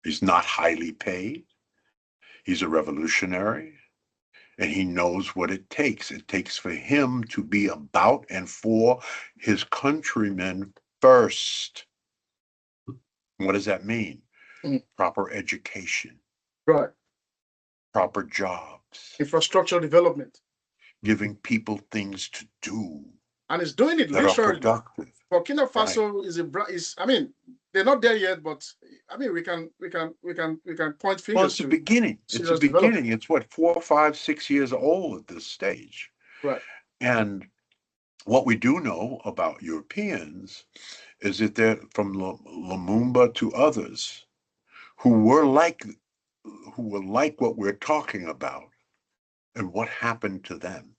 Speaker 1: He's not highly paid. He's a revolutionary, and he knows what it takes. It takes for him to be about and for his countrymen first. What does that mean? Proper education.
Speaker 2: Right.
Speaker 1: Proper jobs.
Speaker 2: Infrastructure development.
Speaker 1: Giving people things to do.
Speaker 2: And it's doing it
Speaker 1: that
Speaker 2: literally.
Speaker 1: Are productive.
Speaker 2: Burkina Faso
Speaker 1: right.
Speaker 2: They're not there yet, but we can point fingers.
Speaker 1: Well, it's the beginning. It's the beginning. It's what 4, 5, 6 years old at this stage.
Speaker 2: Right.
Speaker 1: And what we do know about Europeans is that they're from Lumumba to others who were like what we're talking about. And what happened to them?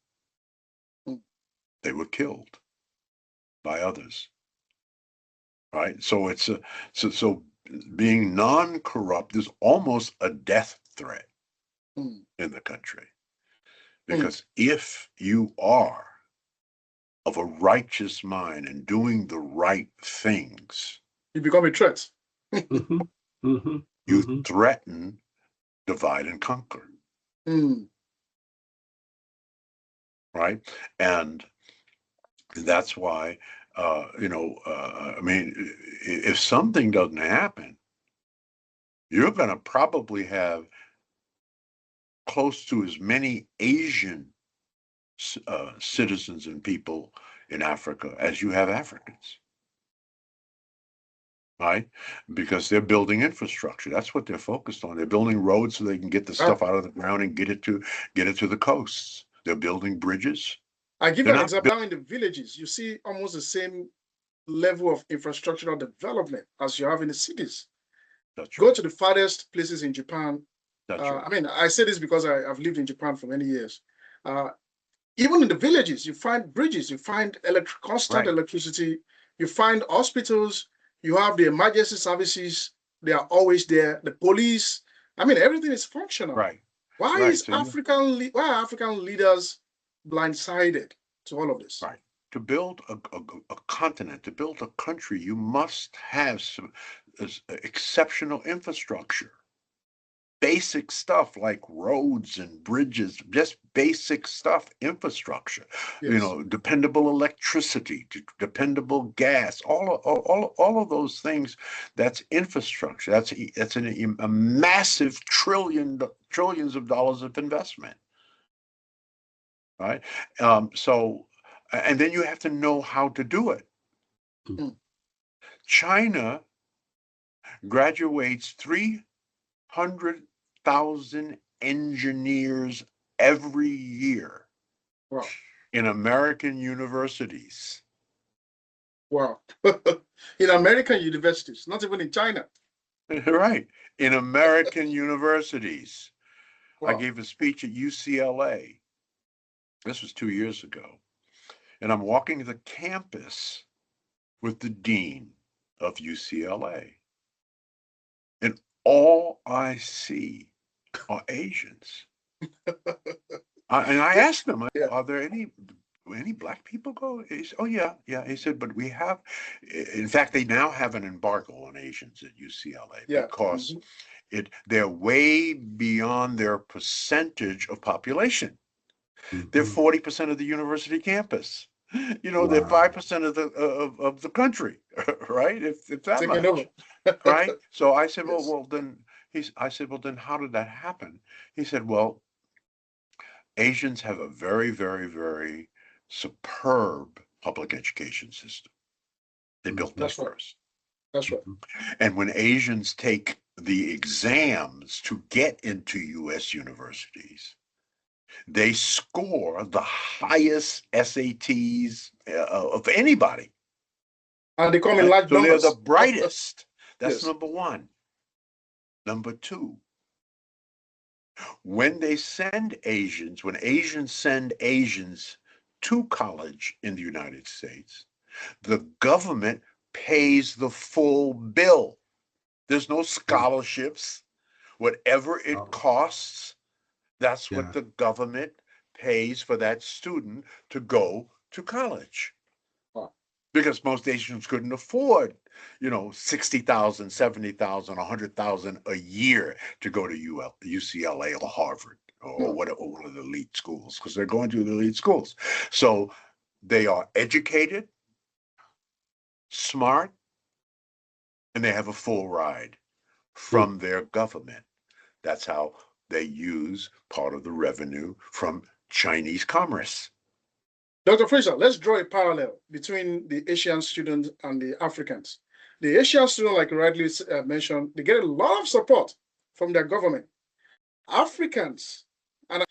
Speaker 1: They were killed by others. Right? So so being non-corrupt is almost a death threat in the country. Because if you are of a righteous mind and doing the right things,
Speaker 2: you become a threat.
Speaker 1: You threaten, divide, and conquer. Right? And that's why, if something doesn't happen, you're going to probably have close to as many Asian citizens and people in Africa as you have Africans. Right? Because they're building infrastructure. That's what they're focused on. They're building roads so they can get the stuff out of the ground and get it to the coasts. They're building bridges.
Speaker 2: I give you an example. Now in the villages, you see almost the same level of infrastructural development as you have in the cities.
Speaker 1: That's
Speaker 2: Go
Speaker 1: right.
Speaker 2: to the farthest places in Japan.
Speaker 1: That's right.
Speaker 2: I say this because I've lived in Japan for many years. Even in the villages, you find bridges, you find constant electricity, you find hospitals, you have the emergency services, they are always there, the police, I mean, everything is functional.
Speaker 1: Right.
Speaker 2: Why
Speaker 1: Right.
Speaker 2: is
Speaker 1: So
Speaker 2: why are African leaders blindsided to all of this?
Speaker 1: right. To build a continent, to build a country, you must have some exceptional infrastructure. Basic stuff like roads and bridges, just basic stuff, infrastructure,
Speaker 2: Yes.
Speaker 1: dependable electricity, dependable gas, all of those things. That's infrastructure. That's a massive trillions of dollars of investment, right? So, and then you have to know how to do it.
Speaker 2: Mm.
Speaker 1: China graduates 300,000 engineers every year
Speaker 2: Wow.
Speaker 1: in American universities.
Speaker 2: Wow. In American universities, not even in China.
Speaker 1: Right. In American universities. I
Speaker 2: Wow.
Speaker 1: gave a speech at UCLA. This was 2 years ago. And I'm walking the campus with the dean of UCLA. And all I see are Asians. And I asked them,
Speaker 2: Yeah.
Speaker 1: are there any black people go? He said, oh yeah. He said, but we have, in fact, they now have an embargo on Asians at UCLA
Speaker 2: Yeah.
Speaker 1: because they're way beyond their percentage of population. They're 40% of the university campus. They're 5% of the country, right? If that
Speaker 2: Taking
Speaker 1: much,
Speaker 2: over.
Speaker 1: right? So I said,
Speaker 2: Yes.
Speaker 1: well then how did that happen? He said, well, Asians have a very, very, very superb public education system. They built that
Speaker 2: That's right.
Speaker 1: first.
Speaker 2: That's right.
Speaker 1: And when Asians take the exams to get into U.S. universities, they score the highest SATs of anybody.
Speaker 2: And they come in
Speaker 1: Right?
Speaker 2: large
Speaker 1: So they're
Speaker 2: numbers.
Speaker 1: the brightest. That's
Speaker 2: Yes.
Speaker 1: number one. Number two, when Asians send Asians to college in the United States, the government pays the full bill. There's no scholarships. Whatever it costs, that's what the government pays for that student to go to college.
Speaker 2: Wow.
Speaker 1: Because most Asians couldn't afford, 60,000, 70,000, 100,000 a year to go to UCLA or Harvard or one of the elite schools, because they're going to the elite schools. So they are educated, smart, and they have a full ride from their government. That's how they use part of the revenue from Chinese commerce.
Speaker 2: Dr. Fraser, let's draw a parallel between the Asian students and the Africans. The Asian students, like you rightly mentioned, they get a lot of support from their government. Africans, and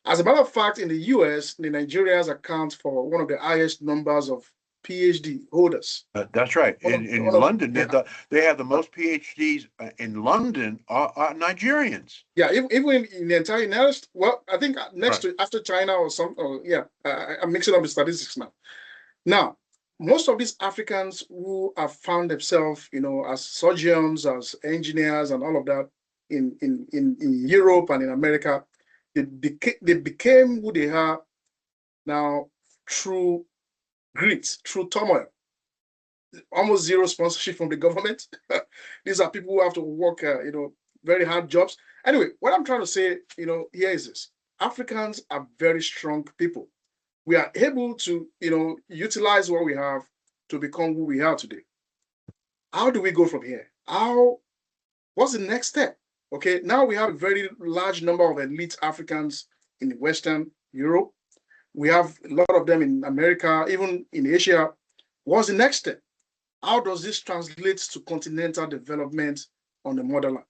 Speaker 2: as a matter of fact, in the US, the Nigerians account for one of the highest numbers of PhD holders.
Speaker 1: That's right. In London, they have the most PhDs in London are Nigerians.
Speaker 2: Yeah, even in the entire United, well, I think next to after China or some, I'm mixing up the statistics now. Now, most of these Africans who have found themselves, as surgeons, as engineers, and all of that in Europe and in America, they became who they are now through grit, through turmoil. Almost zero sponsorship from the government. These are people who have to work, very hard jobs. Anyway, what I'm trying to say, here is this: Africans are very strong people. We are able to, utilize what we have to become who we are today. How do we go from here? What's the next step? Okay, now we have a very large number of elite Africans in Western Europe. We have a lot of them in America, even in Asia. What's the next step? How does this translate to continental development on the motherland?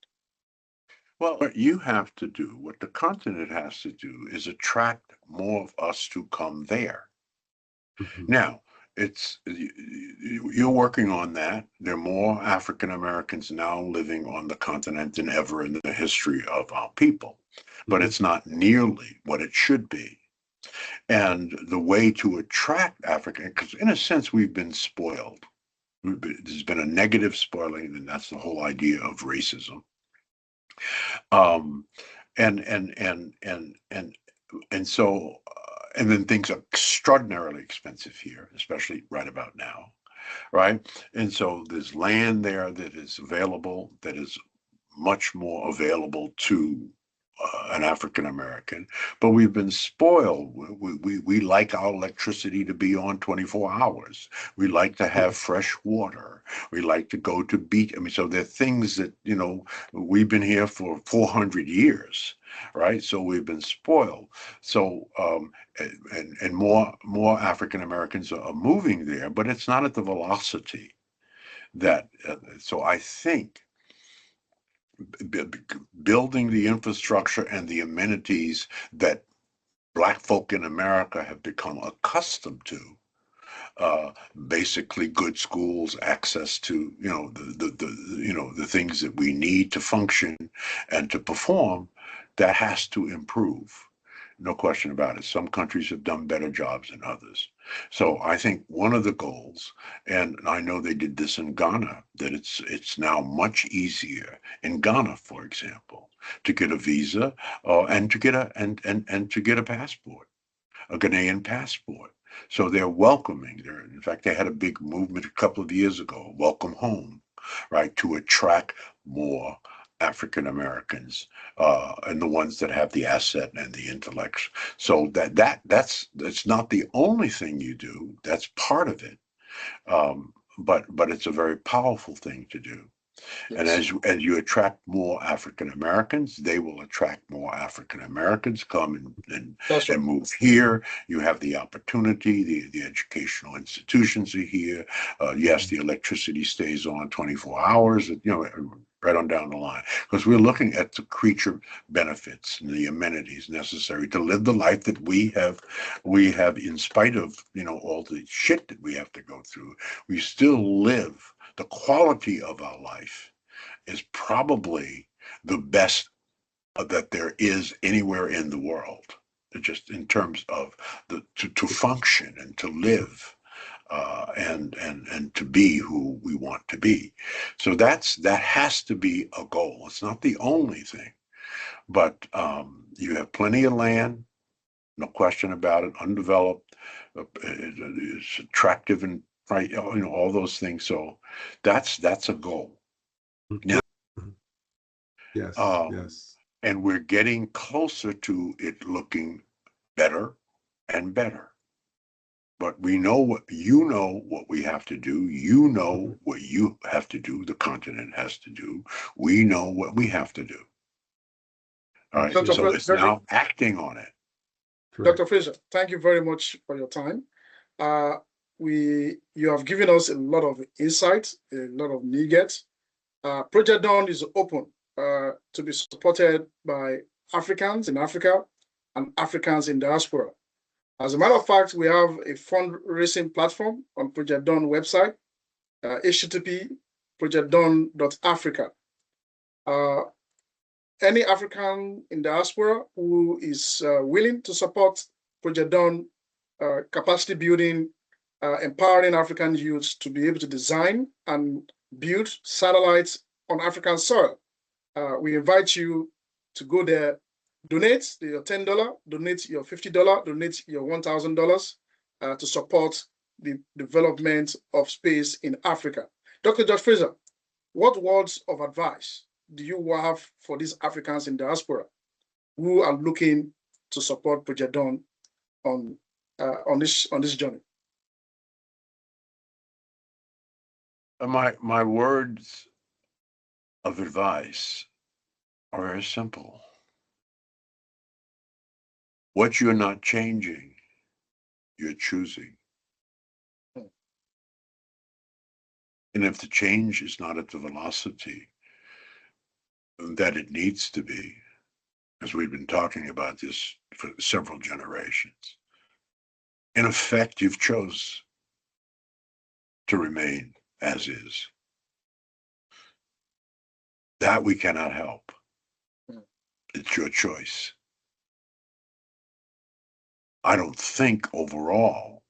Speaker 1: Well, what the continent has to do is attract more of us to come there. Now, you're working on that. There are more African Americans now living on the continent than ever in the history of our people, but it's not nearly what it should be. And the way to attract African, because in a sense we've been spoiled. There's been a negative spoiling, and that's the whole idea of racism. Um, and and and and and and so and then things are extraordinarily expensive here, especially right about now, right? And so there's land there that is available, that is much more available to an African American, but we've been spoiled. We like our electricity to be on 24 hours. We like to have fresh water. We like to go to beach. I mean, so there are things that, we've been here for 400 years, right? So we've been spoiled. So, and more African Americans are moving there, but it's not at the velocity that, so I think building the infrastructure and the amenities that Black folk in America have become accustomed to, basically good schools, access to the things that we need to function and to perform, that has to improve. No question about it. Some countries have done better jobs than others. So I think one of the goals, and I know they did this in Ghana, that it's now much easier in Ghana, for example, to get a visa, and to get a passport, a Ghanaian passport. So they're welcoming. In fact, they had a big movement a couple of years ago, Welcome Home, right, to attract more African Americans, and the ones that have the asset and the intellect. So that's not the only thing you do. That's part of it, but it's a very powerful thing to do. And
Speaker 2: Yes.
Speaker 1: as you attract more African Americans, they will attract more African Americans come
Speaker 2: That's right.
Speaker 1: and move here. You have the opportunity, the educational institutions are here. Yes, the electricity stays on 24 hours, right on down the line. Because we're looking at the creature benefits and the amenities necessary to live the life that we have in spite of, all the shit that we have to go through. We still live. The quality of our life is probably the best that there is anywhere in the world, just in terms of to function and to live, and to be who we want to be. So that has to be a goal. It's not the only thing, but you have plenty of land, no question about it, undeveloped, it's attractive and right, all those things. So that's a goal. Now,
Speaker 3: Yes,
Speaker 1: um,
Speaker 3: yes.
Speaker 1: and we're getting closer to it looking better and better. But we know what we have to do. You know
Speaker 3: Mhm.
Speaker 1: what you have to do. The continent has to do. We know what we have to do. All right.
Speaker 2: Dr.
Speaker 1: So
Speaker 3: Absolutely.
Speaker 1: it's now acting on it.
Speaker 2: Dr.
Speaker 3: Correct.
Speaker 2: Fraser, thank you very much for your time. Uh, you have given us a lot of insight, a lot of nuggets. Project D.A.W.N is open to be supported by Africans in Africa and Africans in diaspora. As a matter of fact, we have a fundraising platform on Project D.A.W.N website, http projectdawn.africa. Any African in diaspora who is willing to support Project D.A.W.N capacity building, empowering African youths to be able to design and build satellites on African soil. We invite you to go there, donate your $10, donate your $50, donate your $1,000 to support the development of space in Africa. Dr. George Fraser, what words of advice do you have for these Africans in diaspora who are looking to support Project D.A.W.N on this journey?
Speaker 1: My words of advice are very simple. What you're not changing, you're choosing. And if the change is not at the velocity that it needs to be, as we've been talking about this for several generations, in effect, you've chose to remain as is. That we cannot help. It's your choice. I don't think overall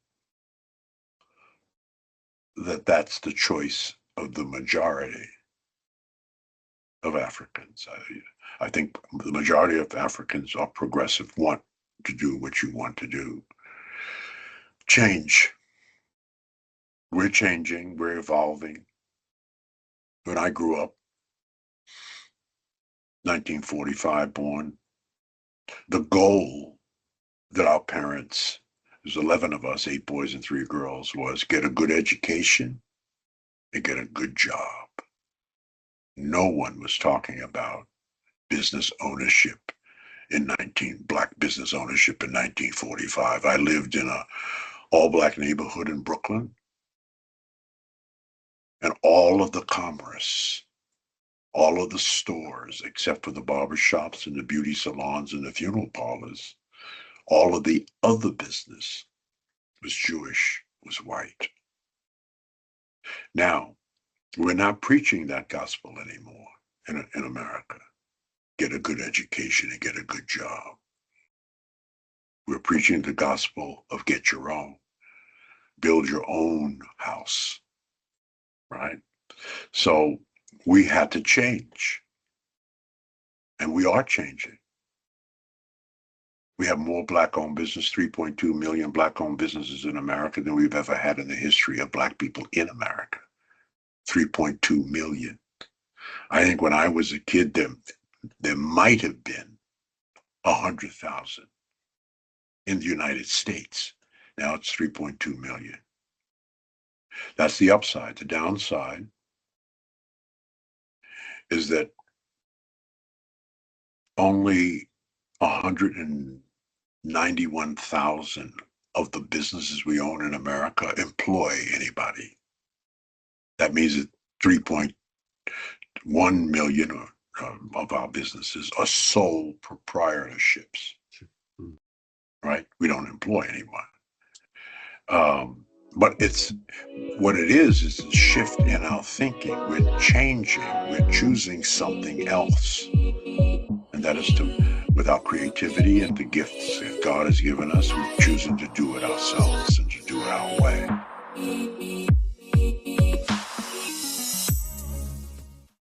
Speaker 1: that that's the choice of the majority of Africans. I think the majority of Africans are progressive, want to do what you want to do. Change. We're changing, we're evolving. When I grew up, 1945 born, the goal that our parents, there's 11 of us, 8 boys and 3 girls, was get a good education and get a good job. No one was talking about business ownership black business ownership in 1945. I lived in a all-black neighborhood in Brooklyn, and all of the commerce, all of the stores, except for the barbershops and the beauty salons and the funeral parlors, all of the other business was Jewish, was white. Now, we're not preaching that gospel anymore in America. Get a good education and get a good job. We're preaching the gospel of get your own, build your own house, right? So we had to change, and we are changing. We have more black-owned business, 3.2 million black-owned businesses in America than we've ever had in the history of black people in America. 3.2 million. I think when I was a kid, there might have been 100,000 in the United States. Now it's 3.2 million. That's the upside. The downside is that only 191,000 of the businesses we own in America employ anybody. That means that 3.1 million of our businesses are sole proprietorships, right? We don't employ anyone. But what it is a shift in our thinking. We're changing, we're choosing something else. And that is with our creativity and the gifts that God has given us, we're choosing to do it ourselves and to do it our